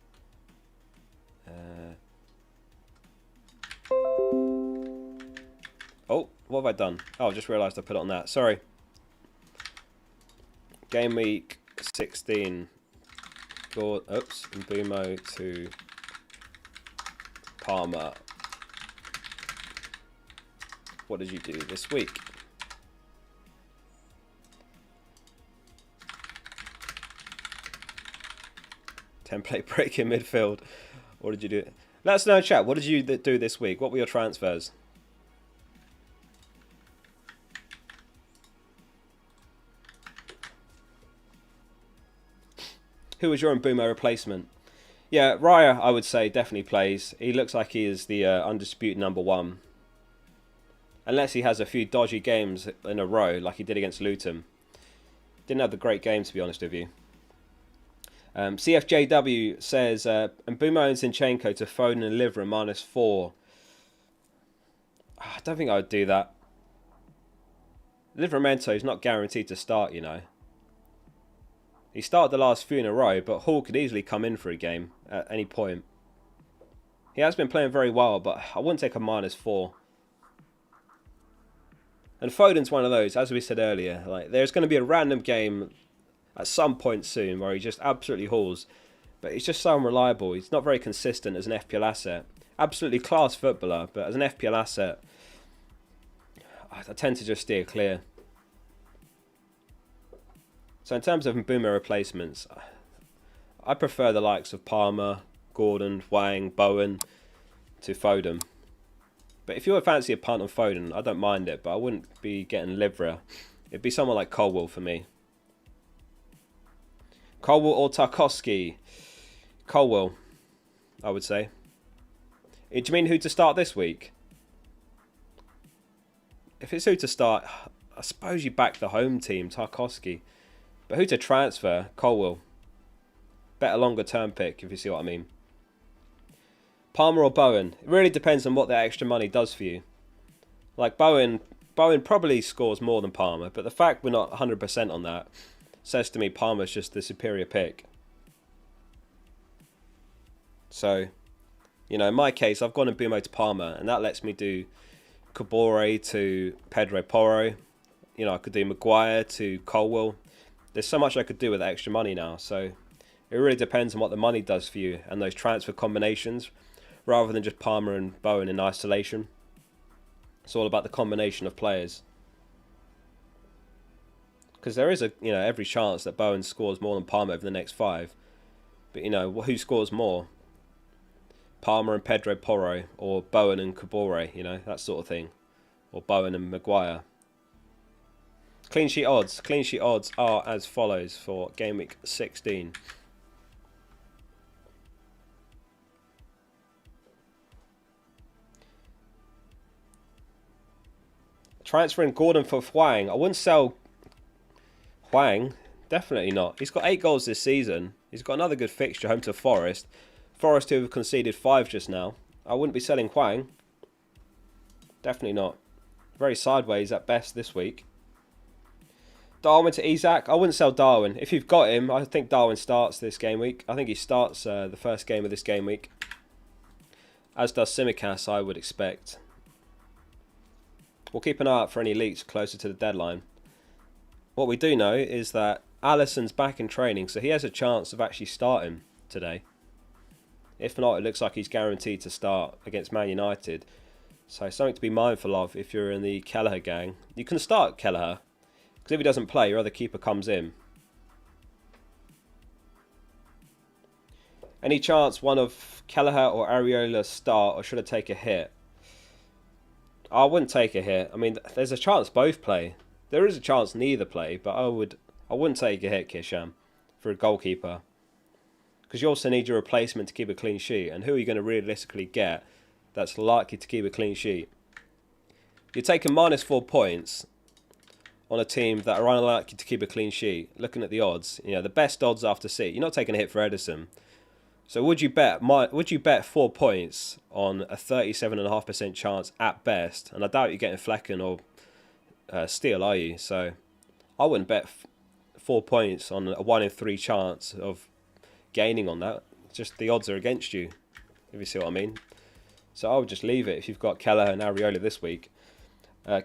Oh, what have I done? Oh, I just realised I put it on that. Sorry. Game week 16. Oops. Mbumo to Palmer. What did you do this week? Template break in midfield. What did you do? Let us know in chat. What did you do this week? What were your transfers? Who was your Mbumo replacement? Yeah, Raya, I would say, definitely plays. He looks like he is the undisputed #1. Unless he has a few dodgy games in a row, like he did against Luton. Didn't have the great game, to be honest with you. CFJW says, Mbumo and Zinchenko to Foden and Livra -4. I don't think I would do that. Livramento is not guaranteed to start, you know. He started the last few in a row, but Hall could easily come in for a game at any point. He has been playing very well, but I wouldn't take a -4. And Foden's one of those, as we said earlier, like there's going to be a random game at some point soon where he just absolutely hauls. But he's just so unreliable. He's not very consistent as an FPL asset. Absolutely class footballer, but as an FPL asset, I tend to just steer clear. So in terms of Mbumo replacements, I prefer the likes of Palmer, Gordon, Wang, Bowen to Foden. But if you would fancy a punt on Foden, I don't mind it, but I wouldn't be getting Livra. It'd be someone like Colwill for me. Colwill or Tarkowski? Colwill, I would say. Do you mean who to start this week? If it's who to start, I suppose you back the home team, Tarkowski. But who to transfer? Colwill. Better longer term pick, if you see what I mean. Palmer or Bowen? It really depends on what that extra money does for you. Like Bowen probably scores more than Palmer, but the fact we're not 100% on that says to me Palmer's just the superior pick. So, you know, in my case, I've gone Mbumo to Palmer, and that lets me do Kabore to Pedro Porro. You know, I could do Maguire to Colwill. There's so much I could do with that extra money now, so it really depends on what the money does for you and those transfer combinations, rather than just Palmer and Bowen in isolation. It's all about the combination of players. Because there is every chance that Bowen scores more than Palmer over the next 5. But, you know, who scores more? Palmer and Pedro Porro, or Bowen and Kabore, you know, that sort of thing. Or Bowen and Maguire. Clean sheet odds. Clean sheet odds are as follows for Game Week 16. Transferring Gordon for Hwang. I wouldn't sell Hwang. Definitely not. He's got 8 goals this season. He's got another good fixture, home to Forest. Forest who have conceded 5 just now. I wouldn't be selling Hwang. Definitely not. Very sideways at best this week. Darwin to Isak. I wouldn't sell Darwin. If you've got him, I think Darwin starts this game week. I think he starts the first game of this game week. As does Tsimikas, I would expect. We'll keep an eye out for any leaks closer to the deadline. What we do know is that Alisson's back in training, so he has a chance of actually starting today. If not, it looks like he's guaranteed to start against Man United. So something to be mindful of if you're in the Kelleher gang. You can start Kelleher, because if he doesn't play, your other keeper comes in. Any chance one of Kelleher or Areola start, or should I take a hit? I wouldn't take a hit. I mean, there's a chance both play. There is a chance neither play, but I wouldn't take a hit, Kisham, for a goalkeeper. Because you also need your replacement to keep a clean sheet. And who are you going to realistically get that's likely to keep a clean sheet? You're taking -4 points on a team that are unlikely to keep a clean sheet. Looking at the odds, you know, the best odds after City. You're not taking a hit for Edison. So would you bet 4 points on a 37.5% chance at best? And I doubt you're getting Flecken or Steele, are you? So I wouldn't bet 4 points on a 1 in 3 chance of gaining on that. Just the odds are against you. if you see what I mean. So I would just leave it if you've got Kelleher and Areola this week.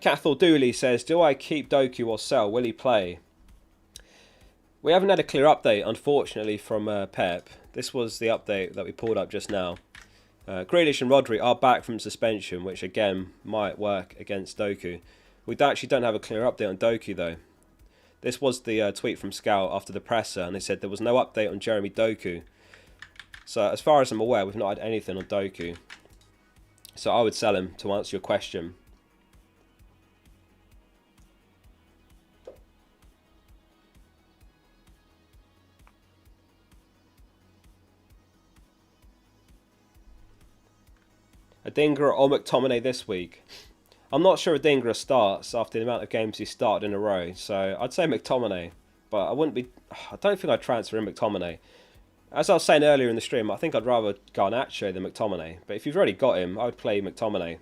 Cathal Dooley says, do I keep Doku or sell? Will he play? We haven't had a clear update, unfortunately, from Pep. This was the update that we pulled up just now. Grealish and Rodri are back from suspension, which again might work against Doku. We actually don't have a clear update on Doku though. This was the tweet from Scout after the presser, and they said there was no update on Jeremy Doku. So as far as I'm aware, we've not had anything on Doku. So I would sell him, to answer your question. Adingra or McTominay this week? I'm not sure Adingra starts after the amount of games he started in a row, so I'd say McTominay, but I don't think I'd transfer in McTominay. As I was saying earlier in the stream, I think I'd rather Garnacho than McTominay, but if you've already got him, I would play McTominay.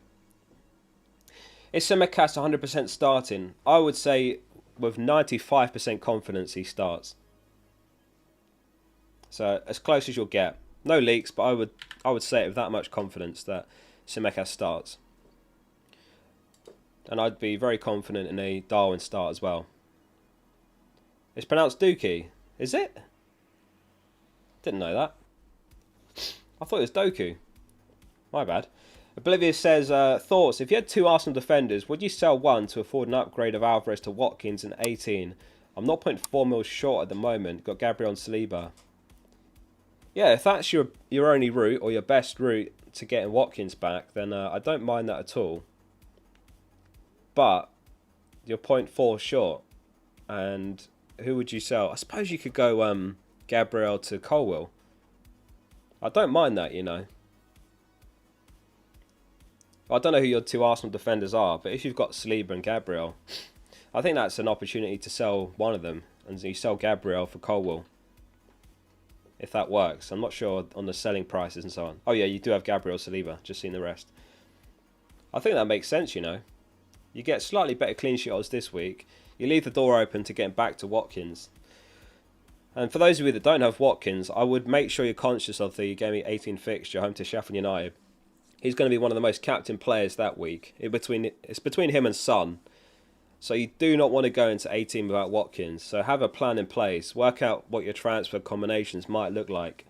Is Tsimikas 100% starting? I would say with 95% confidence he starts. So as close as you'll get. No leaks, but I would say it with that much confidence that Tsimikas starts. And I'd be very confident in a Darwin start as well. It's pronounced Dookie. Is it? Didn't know that. I thought it was Doku. My bad. Oblivious says, thoughts. If you had 2 Arsenal defenders, would you sell one to afford an upgrade of Alvarez to Watkins in 18? I'm 0.4 mil short at the moment. Got Gabriel and Saliba. Yeah, if that's your only route or your best route to getting Watkins back, then I don't mind that at all. But you're 0.4 short. And who would you sell? I suppose you could go Gabriel to Colwill. I don't mind that, you know. I don't know who your 2 Arsenal defenders are, but if you've got Saliba and Gabriel, I think that's an opportunity to sell one of them. And you sell Gabriel for Colwill. If that works. I'm not sure on the selling prices and so on. Oh yeah, you do have Gabriel Saliba. Just seen the rest. I think that makes sense, you know. You get slightly better clean sheet odds this week. You leave the door open to getting back to Watkins. And for those of you that don't have Watkins, I would make sure you're conscious of the Game Week 18 fixture home to Sheffield United. He's going to be one of the most captain players that week. It's between him and Son. So you do not want to go into 18 without Watkins. So have a plan in place. Work out what your transfer combinations might look like.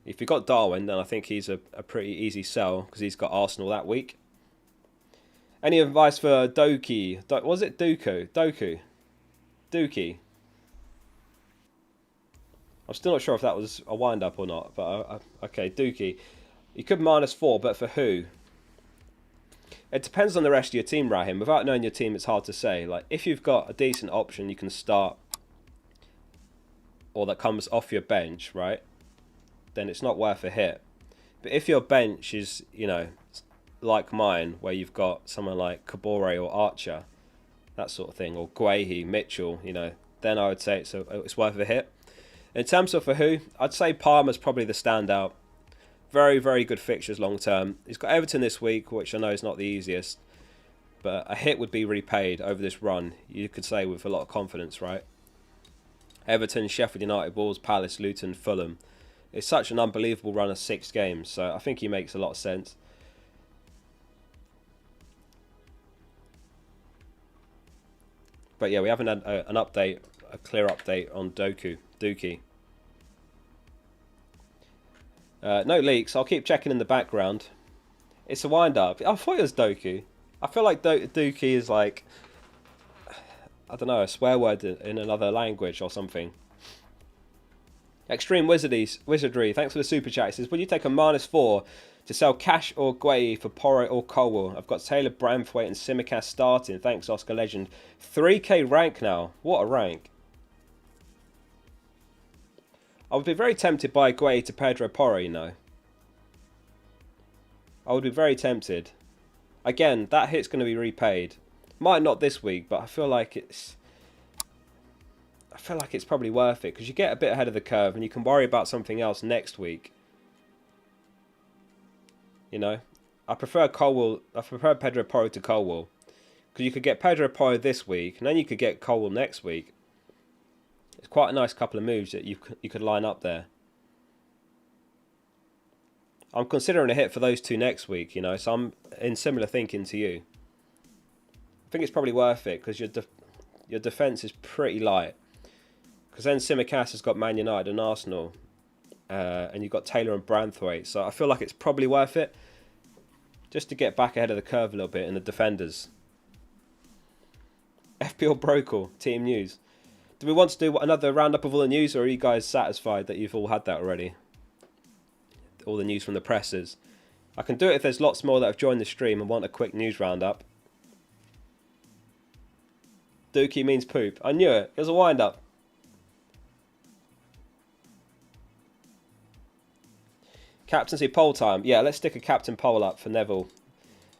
If you've got Darwin, then I think he's a pretty easy sell because he's got Arsenal that week. Any advice for Doki? Was it Doku? Dookie. I'm still not sure if that was a wind-up or not. But okay, Dookie. You could -4, but for who? It depends on the rest of your team, Raheem. Without knowing your team, it's hard to say. Like, if you've got a decent option you can start, or that comes off your bench, right? Then it's not worth a hit. But if your bench is, you know, like mine, where you've got someone like Kabore or Archer, that sort of thing, or Guehi, Mitchell, you know, then I would say it's worth a hit. In terms of for who, I'd say Palmer's probably the standout. Very, very good fixtures long term. He's got Everton this week, which I know is not the easiest. But a hit would be repaid over this run, you could say with a lot of confidence, right? Everton, Sheffield United, Wolves, Palace, Luton, Fulham. It's such an unbelievable run of 6 games, so I think he makes a lot of sense. But yeah, we haven't had an update, a clear update on Dookie. No leaks. I'll keep checking in the background. It's a wind-up. I thought it was Doku. I feel like Dookie is like, I don't know, a swear word in another language or something. Extreme Wizardry. Thanks for the super chat. It says, will you take a -4 to sell Cash or Guehi for Porro or Colwell? I've got Taylor, Branthwaite and Tsimikas starting. Thanks, Oscar Legend. 3k rank now. What a rank. I would be very tempted by Guehi to Pedro Porro, you know. I would be very tempted. Again, that hit's going to be repaid. Might not this week, but I feel like it's probably worth it because you get a bit ahead of the curve and you can worry about something else next week. You know, I prefer Pedro Porro to Colwell because you could get Pedro Porro this week and then you could get Colwell next week. It's quite a nice couple of moves that you could line up there. I'm considering a hit for those two next week, you know, so I'm in similar thinking to you. I think it's probably worth it because your defence is pretty light. Because then Tsimikas has got Man United and Arsenal. And you've got Taylor and Branthwaite. So I feel like it's probably worth it. Just to get back ahead of the curve a little bit in the defenders. FPL Brocal, team news. Do we want to do another roundup of all the news, or are you guys satisfied that you've all had that already? All the news from the presses. I can do it if there's lots more that have joined the stream and want a quick news roundup. Dookie means poop. I knew it. It was a wind-up. Captaincy poll time. Yeah, let's stick a captain poll up for Neville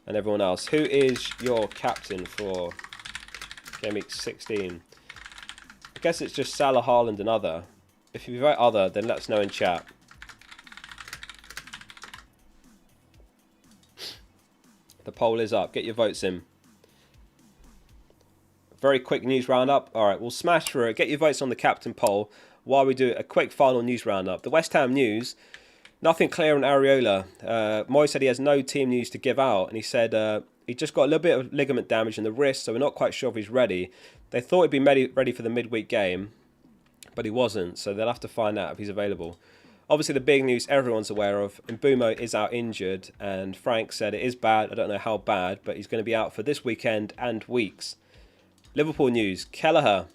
and everyone else. Who is your captain for Gameweek 16? I guess it's just Salah, Haaland and other. If you vote other, then let us know in chat. The poll is up. Get your votes in. Very quick news roundup. Alright, we'll smash through it. Get your votes on the captain poll while we do a quick final news roundup. The West Ham news. Nothing clear on Areola. Moy said he has no team news to give out, and he said he just got a little bit of ligament damage in the wrist, so we're not quite sure if he's ready. They thought he'd be ready for the midweek game, but he wasn't, so they'll have to find out if he's available. Obviously, the big news everyone's aware of, Mbumo is out injured, and Frank said it is bad. I don't know how bad, but he's going to be out for this weekend and weeks. Liverpool news. Kelleher,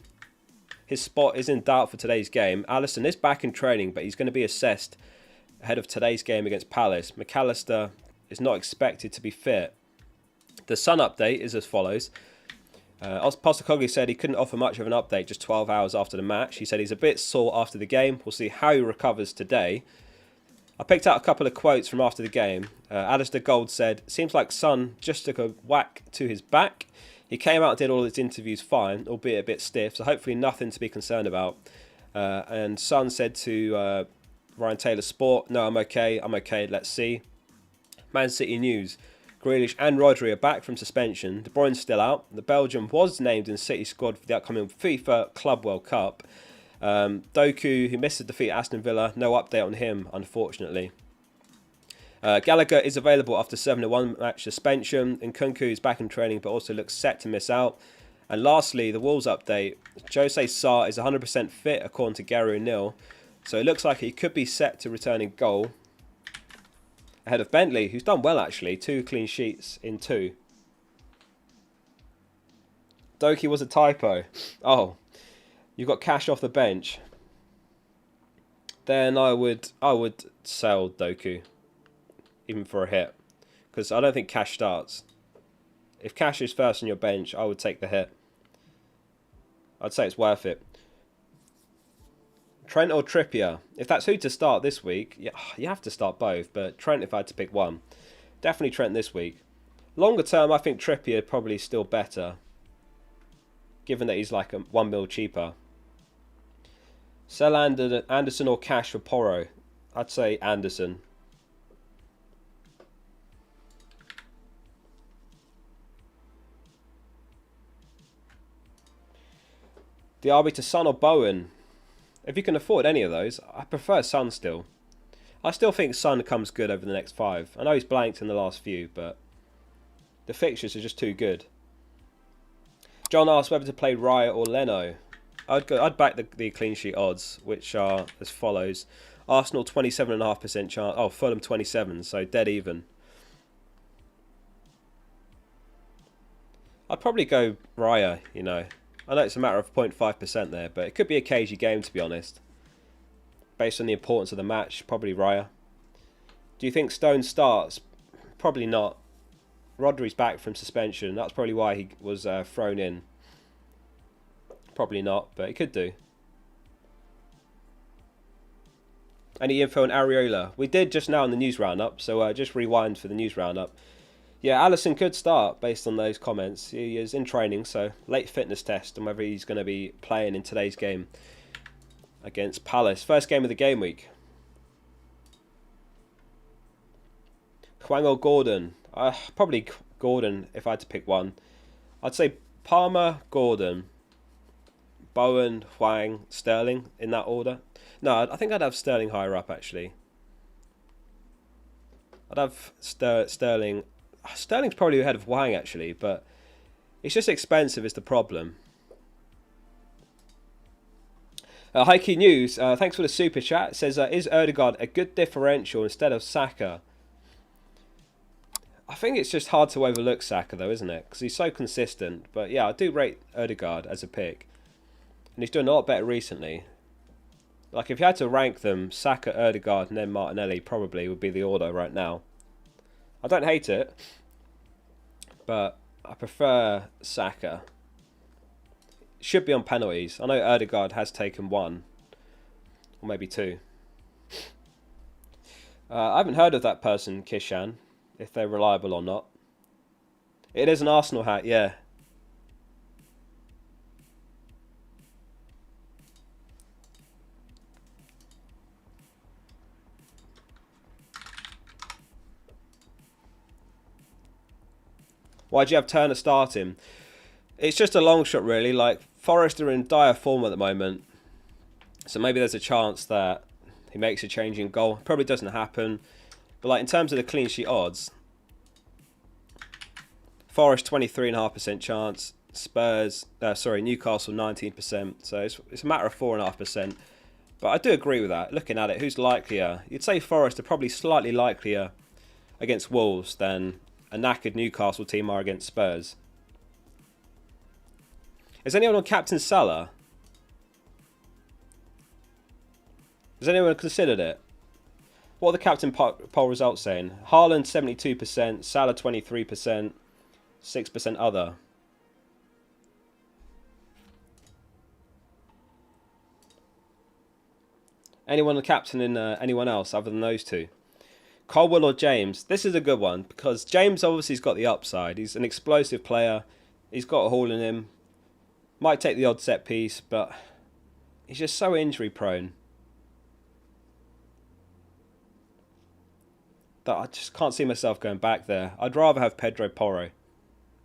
his spot is in doubt for today's game. Alisson is back in training, but he's going to be assessed ahead of today's game against Palace. McAllister is not expected to be fit. The Sun update is as follows. Postecoglou said he couldn't offer much of an update just 12 hours after the match. He said he's a bit sore after the game. We'll see how he recovers today. I picked out a couple of quotes from after the game. Alistair Gold said, seems like Son just took a whack to his back. He came out and did all his interviews fine, albeit a bit stiff, so hopefully nothing to be concerned about. And Son said to Ryan Taylor Sport, no, I'm okay, let's see. Man City news. Grealish and Rodri are back from suspension. De Bruyne's still out. The Belgian was named in City squad for the upcoming FIFA Club World Cup. Doku, who missed the defeat at Aston Villa, no update on him, unfortunately. Gallagher is available after 7-1 match suspension. Nkunku is back in training but also looks set to miss out. And lastly, the Wolves update. José Sarr is 100% fit according to Gary O'Neill. So it looks like he could be set to return in goal. Ahead of Bentley, who's done well actually. 2 clean sheets in 2. Doki was a typo. Oh, you got Cash off the bench. Then I would sell Doku. Even for a hit. Because I don't think Cash starts. If Cash is first on your bench, I would take the hit. I'd say it's worth it. Trent or Trippier? If that's who to start this week, yeah, you have to start both. But Trent if I had to pick one. Definitely Trent this week. Longer term, I think Trippier probably still better. Given that he's like $1 mil cheaper. Sell Anderson or Cash for Porro? I'd say Anderson. Diaby to Son or Bowen? If you can afford any of those, I prefer Son still. I still think Son comes good over the next 5. I know he's blanked in the last few, but the fixtures are just too good. John asked whether to play Raya or Leno. I'd back the clean sheet odds, which are as follows. Arsenal 27.5% chance. Oh, Fulham 27, so dead even. I'd probably go Raya, you know. I know it's a matter of 0.5% there, but it could be a cagey game, to be honest. Based on the importance of the match, probably Raya. Do you think Stone starts? Probably not. Rodri's back from suspension. That's probably why he was thrown in. Probably not, but he could do. Any info on Areola? We did just now in the news roundup, so just rewind for the news roundup. Yeah, Alisson could start based on those comments. He is in training, so late fitness test on whether he's going to be playing in today's game against Palace. First game of the game week. Hwang or Gordon? Probably Gordon if I had to pick one. I'd say Palmer, Gordon, Bowen, Hwang, Sterling in that order. No, I think I'd have Sterling higher up actually. I'd have Sterling. Sterling's probably ahead of Wang actually, but it's just expensive is the problem. Hikey News, thanks for the super chat. It says, is Ødegaard a good differential instead of Saka? I think it's just hard to overlook Saka though, isn't it? Because he's so consistent. But yeah, I do rate Ødegaard as a pick. And he's doing a lot better recently. Like if you had to rank them, Saka, Ødegaard and then Martinelli probably would be the order right now. I don't hate it. But I prefer Saka. Should be on penalties. I know Ødegaard has taken 1. Or maybe 2. I haven't heard of that person, Kishan. If they're reliable or not. It is an Arsenal hat, yeah. Why'd you have Turner starting? It's just a long shot really. Like Forest are in dire form at the moment. So maybe there's a chance that he makes a change in goal. Probably doesn't happen. But like in terms of the clean sheet odds, Forest 23.5% chance, Newcastle 19%. So it's a matter of 4.5%. But I do agree with that. Looking at it, who's likelier? You'd say Forest are probably slightly likelier against Wolves than a knackered Newcastle team are against Spurs. Is anyone on Captain Salah? Has anyone considered it? What are the captain poll results saying? Haaland 72%, Salah 23%, 6% other. Anyone the captain in anyone else other than those two? Colwell or James? This is a good one because James obviously has got the upside. He's an explosive player. He's got a haul in him. Might take the odd set piece, but he's just so injury prone that I just can't see myself going back there. I'd rather have Pedro Porro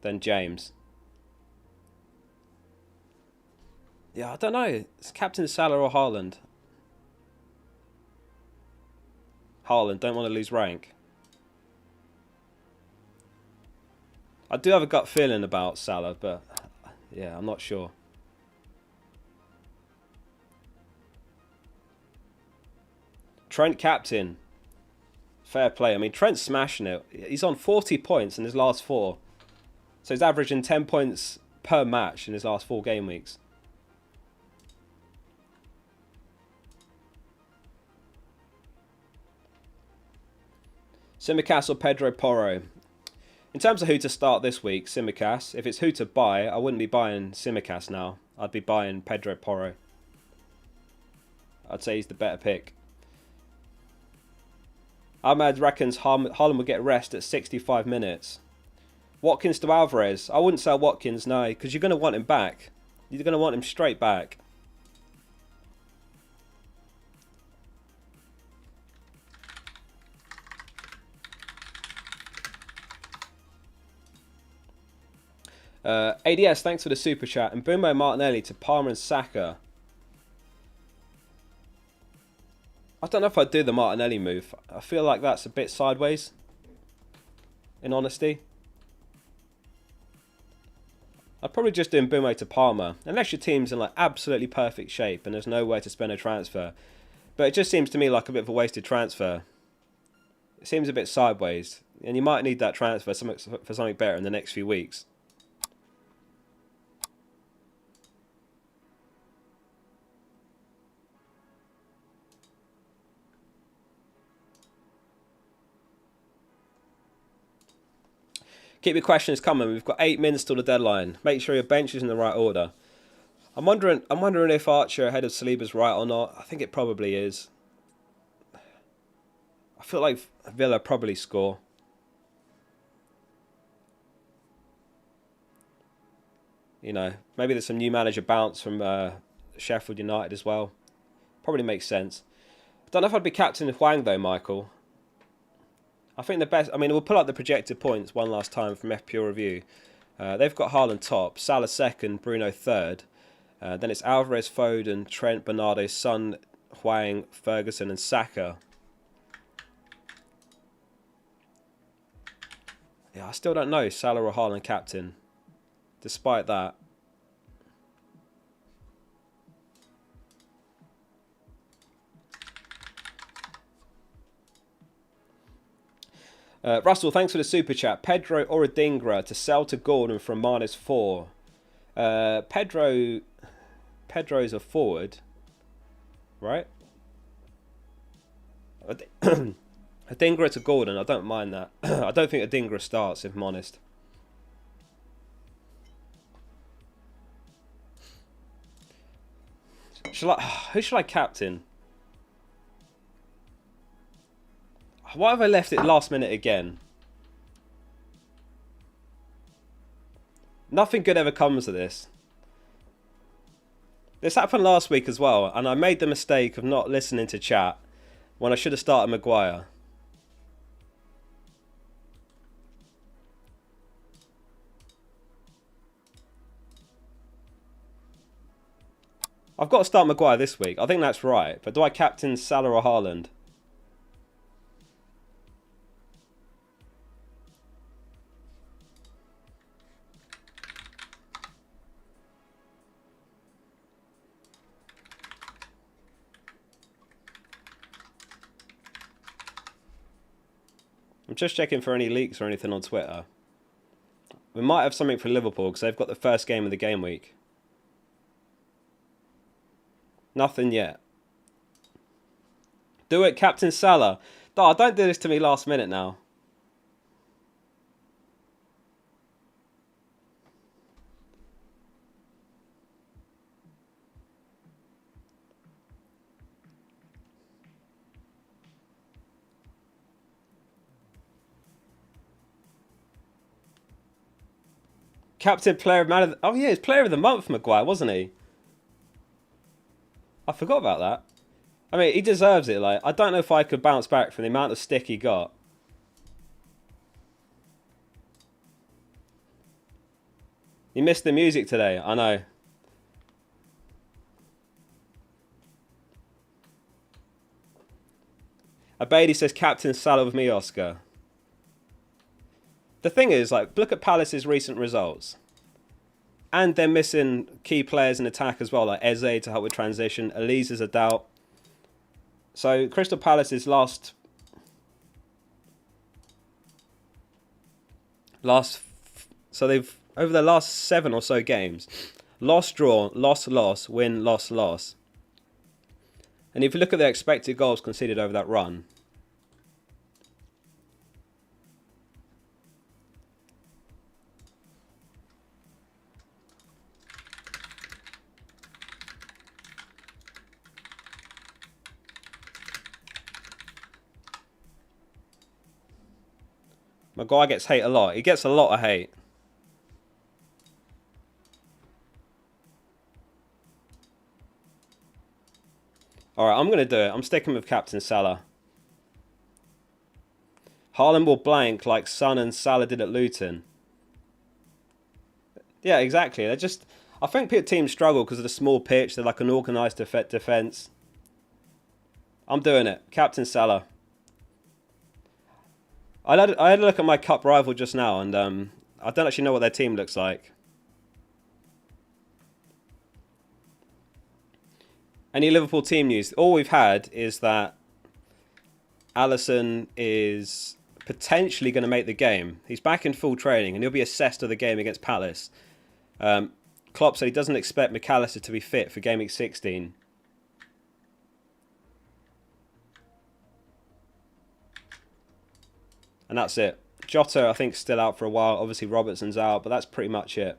than James. Yeah, I don't know. It's Captain Salah or Haaland. Haaland, don't want to lose rank. I do have a gut feeling about Salah, but yeah, I'm not sure. Trent captain. Fair play. I mean, Trent's smashing it. He's on 40 points in his last 4. So he's averaging 10 points per match in his last 4 game weeks. Tsimikas or Pedro Porro? In terms of who to start this week, Tsimikas. If it's who to buy, I wouldn't be buying Tsimikas now. I'd be buying Pedro Porro. I'd say he's the better pick. Ahmad reckons Haaland will get rest at 65 minutes. Watkins to Alvarez. I wouldn't sell Watkins, no, because you're going to want him back. You're going to want him straight back. ADS, thanks for the super chat. And Mbeumo Martinelli to Palmer and Saka. I don't know if I'd do the Martinelli move. I feel like that's a bit sideways, in honesty. I'd probably just do Mbeumo to Palmer, unless your team's in like absolutely perfect shape and there's nowhere to spend a transfer. But it just seems to me like a bit of a wasted transfer. It seems a bit sideways, and you might need that transfer for something better in the next few weeks. Keep your questions coming. We've got 8 minutes till the deadline. Make sure your bench is in the right order. I'm wondering if Archer ahead of Saliba's right or not. I think it probably is. I feel like Villa probably score. You know, maybe there's some new manager bounce from Sheffield United as well. Probably makes sense. I don't know if I'd be captain Hwang though, Michael. I think the best... I mean, we'll pull up the projected points one last time from FPL Review. They've got Haaland top, Salah second, Bruno third. Then it's Alvarez, Foden, Trent, Bernardo, Son, Hwang, Ferguson and Saka. Yeah, I still don't know Salah or Haaland captain. Despite that. Russell, thanks for the super chat. Pedro or Adingra to sell to Gordon from -4. Pedro's a forward, right? Adingra to Gordon, I don't mind that. I don't think Adingra starts, if I'm honest. Who should I captain? Why have I left it last minute again? Nothing good ever comes of this. This happened last week as well, and I made the mistake of not listening to chat when I should have started Maguire. I've got to start Maguire this week. I think that's right. But do I captain Salah or Haaland? I'm just checking for any leaks or anything on Twitter. We might have something for Liverpool because they've got the first game of the game week. Nothing yet. Do it, Captain Salah. Oh, don't do this to me last minute now. Captain player of man of the... Oh yeah, he's player of the month, Maguire, wasn't he? I forgot about that. I mean, he deserves it. Like, I don't know if I could bounce back from the amount of stick he got. You missed the music today, I know. Abadi says, Captain Salah with me, Oscar. The thing is, like, look at Palace's recent results. And they're missing key players in attack as well, like Eze to help with transition. Elise is a doubt. So, Crystal Palace's last... So they've, over the last 7 or so games, lost, draw, loss, win, loss. And if you look at their expected goals conceded over that run... Maguire gets hate a lot. He gets a lot of hate. Alright, I'm going to do it. I'm sticking with Captain Salah. Haaland will blank like Son and Salah did at Luton. Yeah, exactly. They're just... I think teams struggle because of the small pitch. They're like an organised defence. I'm doing it. Captain Salah. I had a look at my cup rival just now, and I don't actually know what their team looks like. Any Liverpool team news? All we've had is that Alisson is potentially going to make the game. He's back in full training, and he'll be assessed of the game against Palace. Klopp said he doesn't expect McAllister to be fit for Gameweek 16. And that's it. Jota, I think, is still out for a while. Obviously, Robertson's out, but that's pretty much it.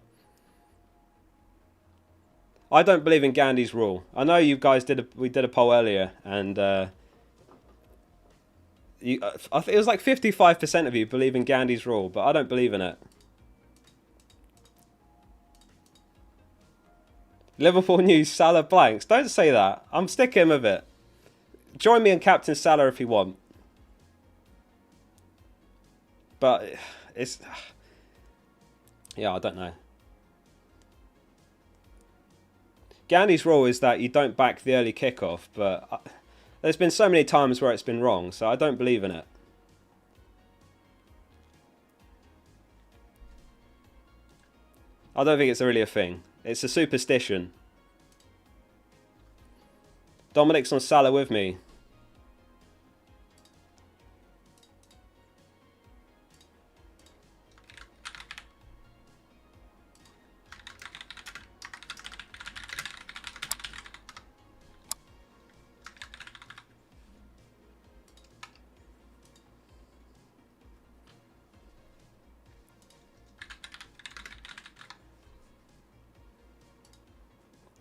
I don't believe in Gandhi's rule. I know you guys we did a poll earlier, and I think it was like 55% of you believe in Gandhi's rule, but I don't believe in it. Liverpool news, Salah blanks. Don't say that. I'm sticking with it. Join me in Captain Salah if you want. But it's... Yeah, I don't know. Gandhi's rule is that you don't back the early kickoff, but there's been so many times where it's been wrong, so I don't believe in it. I don't think it's really a thing. It's a superstition. Dominic's on Salah with me.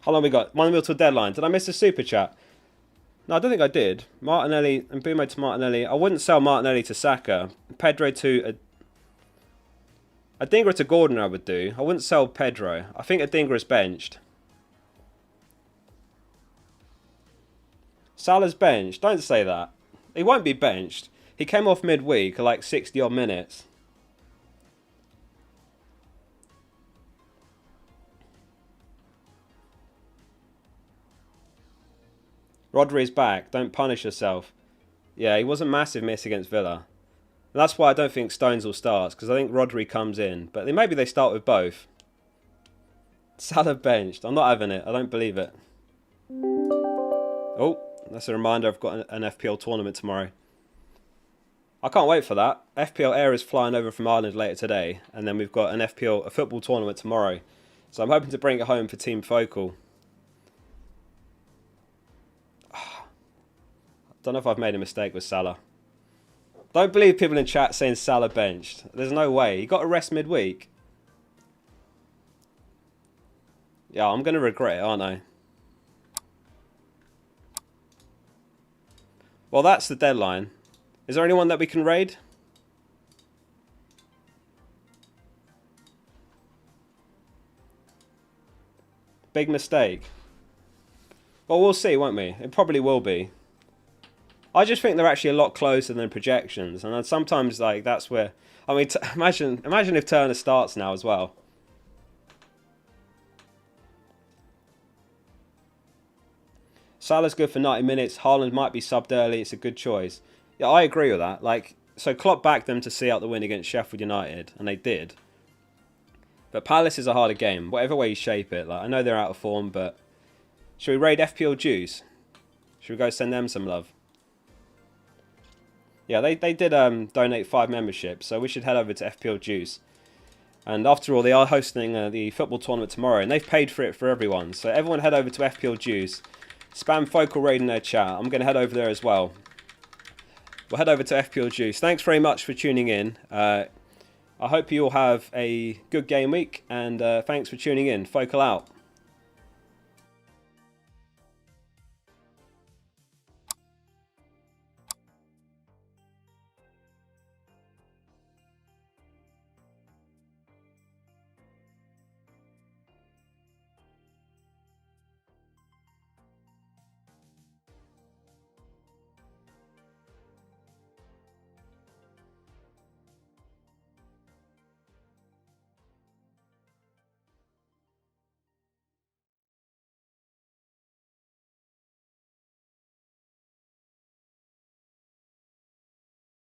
How long we got? 1 minute till deadline. Did I miss a super chat? No, I don't think I did. Martinelli and Bumo to Martinelli. I wouldn't sell Martinelli to Saka. Pedro to Adingra to Gordon I would do. I wouldn't sell Pedro. I think Adingra is benched. Salah's benched. Don't say that. He won't be benched. He came off midweek at like 60 odd minutes. Rodri's back. Don't punish yourself. Yeah, he was a massive miss against Villa. And that's why I don't think Stones will start, because I think Rodri comes in. But maybe they start with both. Salah benched. I'm not having it. I don't believe it. Oh, that's a reminder I've got an FPL tournament tomorrow. I can't wait for that. FPL Air is flying over from Ireland later today. And then we've got a football tournament tomorrow. So I'm hoping to bring it home for Team Focal. Don't know if I've made a mistake with Salah. Don't believe people in chat saying Salah benched. There's no way. He got a rest midweek. Yeah, I'm going to regret it, aren't I? Well, that's the deadline. Is there anyone that we can raid? Big mistake. Well, we'll see, won't we? It probably will be. I just think they're actually a lot closer than projections, and sometimes like that's where I mean, imagine if Turner starts now as well. Salah's good for 90 minutes. Haaland might be subbed early. It's a good choice. Yeah, I agree with that. Like, so Klopp backed them to see out the win against Sheffield United, and they did. But Palace is a harder game, whatever way you shape it. Like, I know they're out of form, but should we raid FPL Juice? Should we go send them some love? Yeah, they did donate 5 memberships, so we should head over to FPL Juice. And after all, they are hosting the football tournament tomorrow, and they've paid for it for everyone. So everyone head over to FPL Juice. Spam Focal Raid in their chat. I'm going to head over there as well. We'll head over to FPL Juice. Thanks very much for tuning in. I hope you all have a good game week, and thanks for tuning in. Focal out.